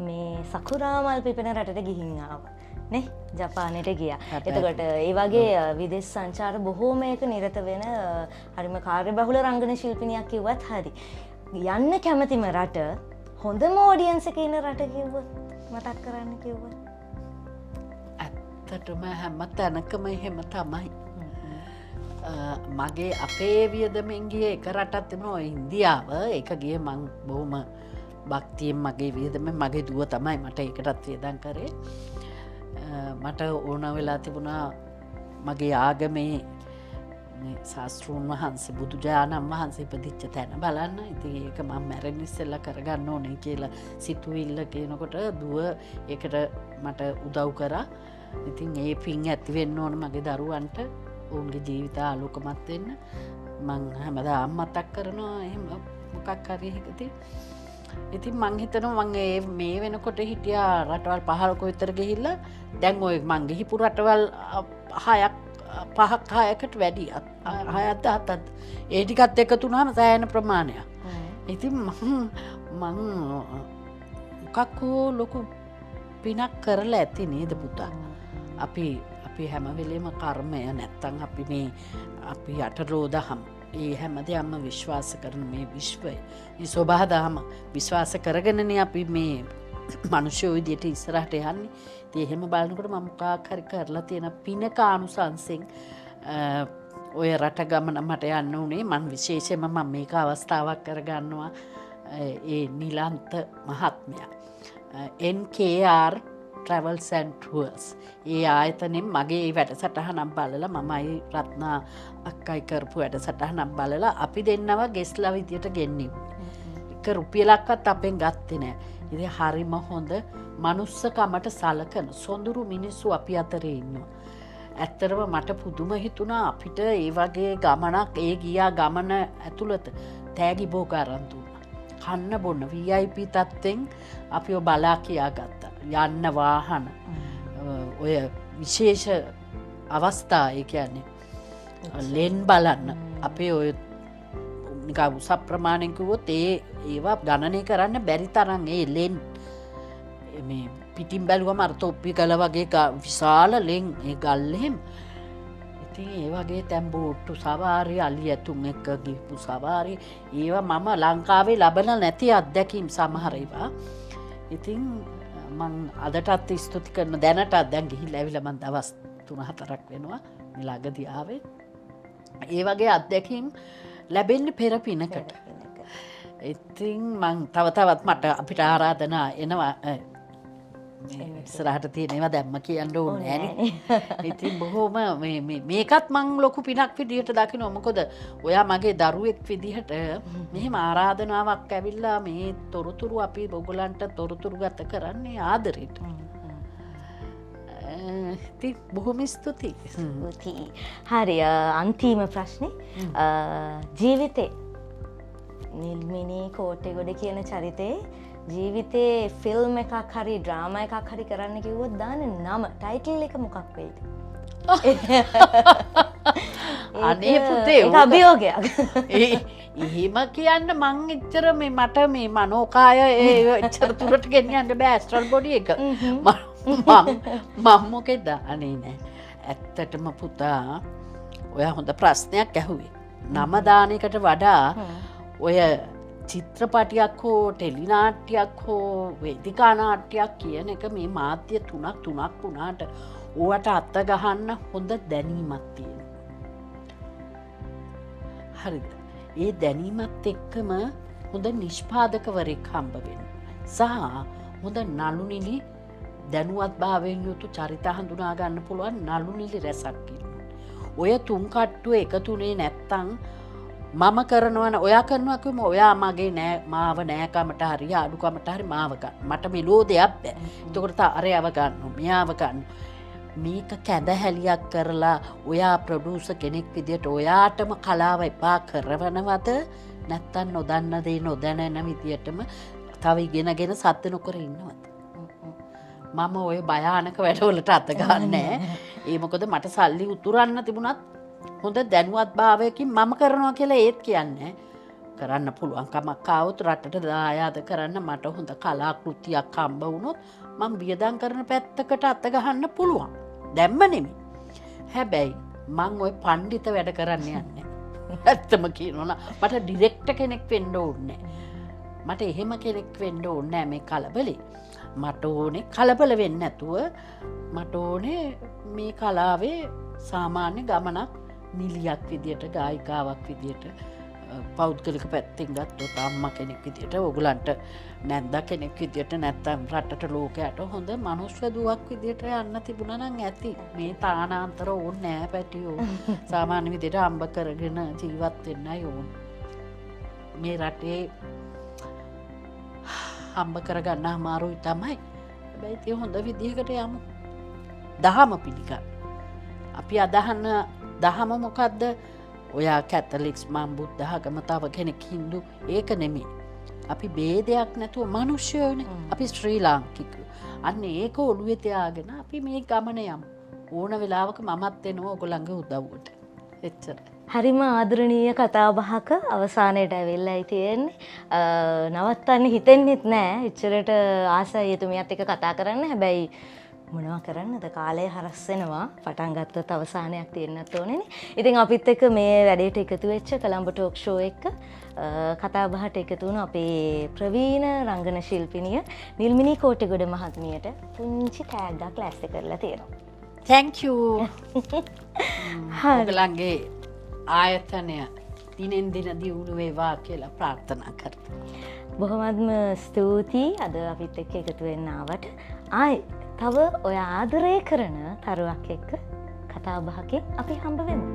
මේ සකුරාමල් පිපෙන රටට ගිහින් ආවා. නේ? ජපානයට ගියා. එතකොට ඒ වගේ විදේශ සංචාර බොහෝමයක නිරත වෙන හරිම කාර්යබහුල රංගන ශිල්පිනියක් කිව්වත් හරි. යන්න කැමතිම රට හොඳම ඔඩියන්ස් එකේ ඉන්න රට කිව්වොත් මතක් කරන්න කිව්වොත් ඇත්තටම හැම තැනකම එහෙම තමයි. මගේ අපේ වියදමෙන් ගිය එක රටක් තිබුණා ඉන්දියාව. ඒක ගියේ මං බොහොම භක්තියෙන් මගේ වියදමෙන් මගේ දුව තමයි මට ඒකටත් වියදම් කරේ. මට ඕන වෙලා තිබුණා මගේ ආගමේ ශාස්ත්‍රූන් වහන්සේ බුදුජාණන් වහන්සේ ඉපදිච්ච තැන බලන්න. ඉතින් ඒක මම මැරෙන්න ඉස්සෙල්ලා කරගන්න ඕනේ කියලා සිතුවිල්ල කියනකොට දුව ඒකට මට උදව් කරා. ඉතින් ඒ පින් ඇති වෙන්න ඕන මගේ දරුවන්ට ඔවුන්ගේ ජීවිත ආලෝකමත් වෙන්න. මං හැමදාම මතක් කරනවා එහෙම මොකක් හරි එකදී. ඉතින් මං හිතනවා මං මේ වෙනකොට හිටියා රටවල් 15ක විතර ගිහිල්ලා දැන් ඔය මං ගිහිපු රටවල් 5කට වැඩි 6ක් 7ක් ඒ ටිකත් එකතු වුණාම සෑහෙන ප්‍රමාණයක්. ඉතින් මං මොකක් ලොකු පිනක් කරලා ඇති නේද පුතා. අපි හැම වෙලේම කර්මය නැත්තම් අපි යටරෝදහම් ඒ හැම දෙයක්ම විශ්වාස කරන මේ විශ්වය මේ සෝභාදහම විශ්වාස කරගෙනනේ අපි මේ මනුෂ්‍ය විදියට ඉස්සරහට යන්නේ. ඉතින් එහෙම බලනකොට මම මොකක් හරි කරලා තියෙන පිනක අනුසංසෙන් ඔය රට ගමන මට යන්න උනේ. මම විශේෂයෙන්ම මම මේක අවස්ථාවක් කරගන්නවා ඒ නිලන්ත මහත්මයා NKR Travels and Tours ඒ ආයතනෙන් මගේ වැඩසටහනක් බලලා මමයි රත්නා අක්කයි කරපු වැඩසටහනක් බලලා අපි දෙන්නව ගෙස්ලා විදියට ගෙන්නිව්වා. එක රුපියලක්වත් අපෙන් ගත්තේ නෑ. ඉතින් හරිම හොඳ මනුස්සකමට සලකන සොඳුරු මිනිස්සු අපි අතරේ ඉන්නවා. ඇත්තටම මට පුදුම හිතුණා අපිට ඒ වගේ ගමනක් ඒ ගියා ගමන ඇතුළත තෑගි භෝග අරන් දුන්නා. කන්න බොන්න VIP තත්ත්වෙන් අපිව බලා කියා ගත්තා. යන්න වාහන ඔය විශේෂ අවස්ථා ඒ කියන්නේ ලෙන් බලන්න අපේ ඔය නිකන් උස ප්‍රමාණයෙන් කිව්වොත් ඒවා ගණනය කරන්න බැරි තරම් ඒ ලෙන් මේ පිටින් බැලුවම අර තොප්පි කල වගේ විශාල ලෙන් ඒ ගල් එහෙම. ඉතින් ඒ වගේ තැන් බෝට්ටු සවාරි අලි ඇතුන් එක්ක ගිහපු සවාරි ඒවා මම ලංකාවේ ලබන නැති අත්දැකීම් සමහර ඒවා. ඉතින් මං අදටත් ස්තුති කරන දැනටත් දැන් ගිහිල්ලා ඇවිල්ලා මං දවස් 3-4ක් වෙනවා මේ ළඟදී ආවේ. ඒ වගේ අත්දැකීම් ලැබෙන්නේ පෙර පිනකට. ඉතින් මං තවත් මට අපිට ආරාධනා එනවා ඉස්සරහට තියෙන ඒවා දැම්ම කියන්න ඕනේ නෑනේ. ඉතින් බොහොම මේකත් මං ලොකු පිනක් විදිහට දකිනවා. මොකද ඔයා මගේ දරුවෙක් විදිහට මෙහෙම ආරාධනාවක් ඇවිල්ලා මේ තොරතුරු අපි ඔයගලන්ට තොරතුරු ගත කරන්නේ ආදරෙට. ඉතින් බොහොම ස්තුතියි. හරි අන්තිම ප්‍රශ්නේ ජීවිතේ නිල්මිනී කෝට්ටේගොඩ කියන චරිතේ ජීවිතේ ෆිල්ම් එකක් හරි ඩ්‍රාමා එකක් හරි කරන්න කිව්වොත් දාන නම ටයිටල් එක මොකක් වෙයිද? අනේ පුතේ ඒක අභියෝගයක්. එහෙම කියන්න මං එච්චර මට මේ මනෝකාය එච්චර තුරට ගෙනියන්න බෑ ඇස්ට්‍රල් බොඩි එක. මම මොකෙද අනේ නෑ. ඇත්තටම පුතා ඔයා හොඳ ප්‍රශ්නයක් ඇහුවේ. නම දාන එකට වඩා ඔය චිත්‍රපටියක් හෝ ටෙලිනාට්‍යයක් හෝ වේදිකා නාට්‍යයක් කියන එක මේ මාධ්‍ය තුනක් වුණාට ඕවට අත ගහන්න හොඳ දැනීමක් තියෙනවා. හරිද? ඒ දැනීමත් එක්කම හොඳ නිෂ්පාදකවරයෙක් හම්බ වෙන්න. සහ හොඳ නළුනිලි දැනුවත් භාවයෙන් යුතු චරිත හඳුනා ගන්න පුළුවන් නළුනිලි රැසක් ඉන්නවා. ඔය තුන් කට්ටුව එකතුනේ නැත්තම් මම කරනවන ඔයා කරනවකම ඔයා මගේ නෑ මාව නෑකමට හරි අඩුකමට හරි මාව ගන්න. මට මෙලෝ දෙයක් බෑ. එතකොට අරයව ගන්න, මෙයාව ගන්න. මේක කැඳ හැලියක් කරලා ඔයා ප්‍රොඩියුසර් කෙනෙක් විදියට ඔයාටම කලාව එපා කරවනවද නැත්තම් නොදන්න දේ නොදැනෙන විදියටම තව ඉගෙනගෙන සත්‍ය නොකර ඉන්නවද? මම ඔය භයානක වැඩවලට අත ගන්නෑ. ඒ මොකද මට සල්ලි උතුරන්න තිබුණත් හොඳ දැනුවත් භාවයකින් මම කරනවා කියලා ඒත් කියන්නේ. කරන්න පුළුවන් කමක් ආවොත් රටට දායාද කරන්න මට හොඳ කලාකෘතියක් හම්බ වුණොත් මම වියදම් කරන පැත්තකට අත ගහන්න පුළුවන්. දැම්ම නෙමෙයි. හැබැයි මං ඔය පඬිත වැඩ කරන්න යන්නේ. ඇත්තම කියනවා මට ඩිරෙක්ටර් කෙනෙක් වෙන්න ඕනේ. මට එහෙම කෙනෙක් වෙන්න ඕනේ මේ කලබලේ. මට ඕනේ කලබල වෙන්නේ නැතුව මට ඕනේ මේ කලාවේ සාමාන්‍ය ගමනක් නිලියක් විදියට ගායිකාවක් විදියට පෞද්ගලික පැත්තෙන් ගත්තොත් අම්මා කෙනෙක් විදියට ඕගලන්ට නැන්දා කෙනෙක් විදියට නැත්තම් රටට ලෝකයට හොඳ මනුෂ්‍ය දුවක් විදියට යන්න තිබුණා නම් ඇති. මේ තානාන්තර ඕනේ නෑ පැටියෝ. සාමාන්‍ය විදියට අම්බ කරගෙන ජීවත් වෙන්නයි ඕන. මේ රටේ අම්බ කරගන්න අමාරුයි තමයි. හැබැයි ඒ හොඳ විදිහකට යමු. දහම පිළිගන්න. අපි අදහන දහම මොකක්ද? ඔයා කැතලික්ස් මම බුද්ධ ආගම තව කෙනෙක් හින්දු ඒක නෙමෙයි. අපි ભેදයක් නැතුව මිනිස්සුයෝනේ. අපි ශ්‍රී ලාංකිකයෝ. අන්න ඒක ඔළුවේ තියාගෙන අපි මේ ගමන යමු. ඕන වෙලාවක මමත් එනවා ඔයගොල්ලන්ගේ උදව්වට. එච්චරයි. හරිම ආදරණීය කතා බහක අවසානයට ඇවිල්ලායි තියෙන්නේ. නවත්තන්න හිතෙන්නෙත් නෑ. එච්චරට ආසයි එතුමියත් එක්ක කතා කරන්න. හැබැයි මොනවා කරන්නද කාලය හරස් වෙනවා. පටන් ගත්තොත් අවසානයක් තියෙන්නත් ඕනේනේ. ඉතින් අපිත් එක්ක මේ වැඩේට එකතු වෙච්ච කොළඹ ටෝක් ෂෝ එක කතා බහට එකතු වුණු අපේ ප්‍රවීණ රංගන ශිල්පිනිය නිල්මිනී කෝටිගොඩ මහත්මියට පුංචි ටැග්ගක් ලෑස්ති කරලා තියෙනවා. thank you. ඔයගලන්ගේ ආයතනය දිනෙන් දින දියුණු වේවා කියලා ප්‍රාර්ථනා කරනවා. බොහොමත්ම ස්තුතියි අද අපිත් එක්ක එකතු වෙන්න ආවට. ආයි තව ඔය ආදරය කරන තරුවක් එක්ක කතා බහකින් අපි හම්බ වෙමු.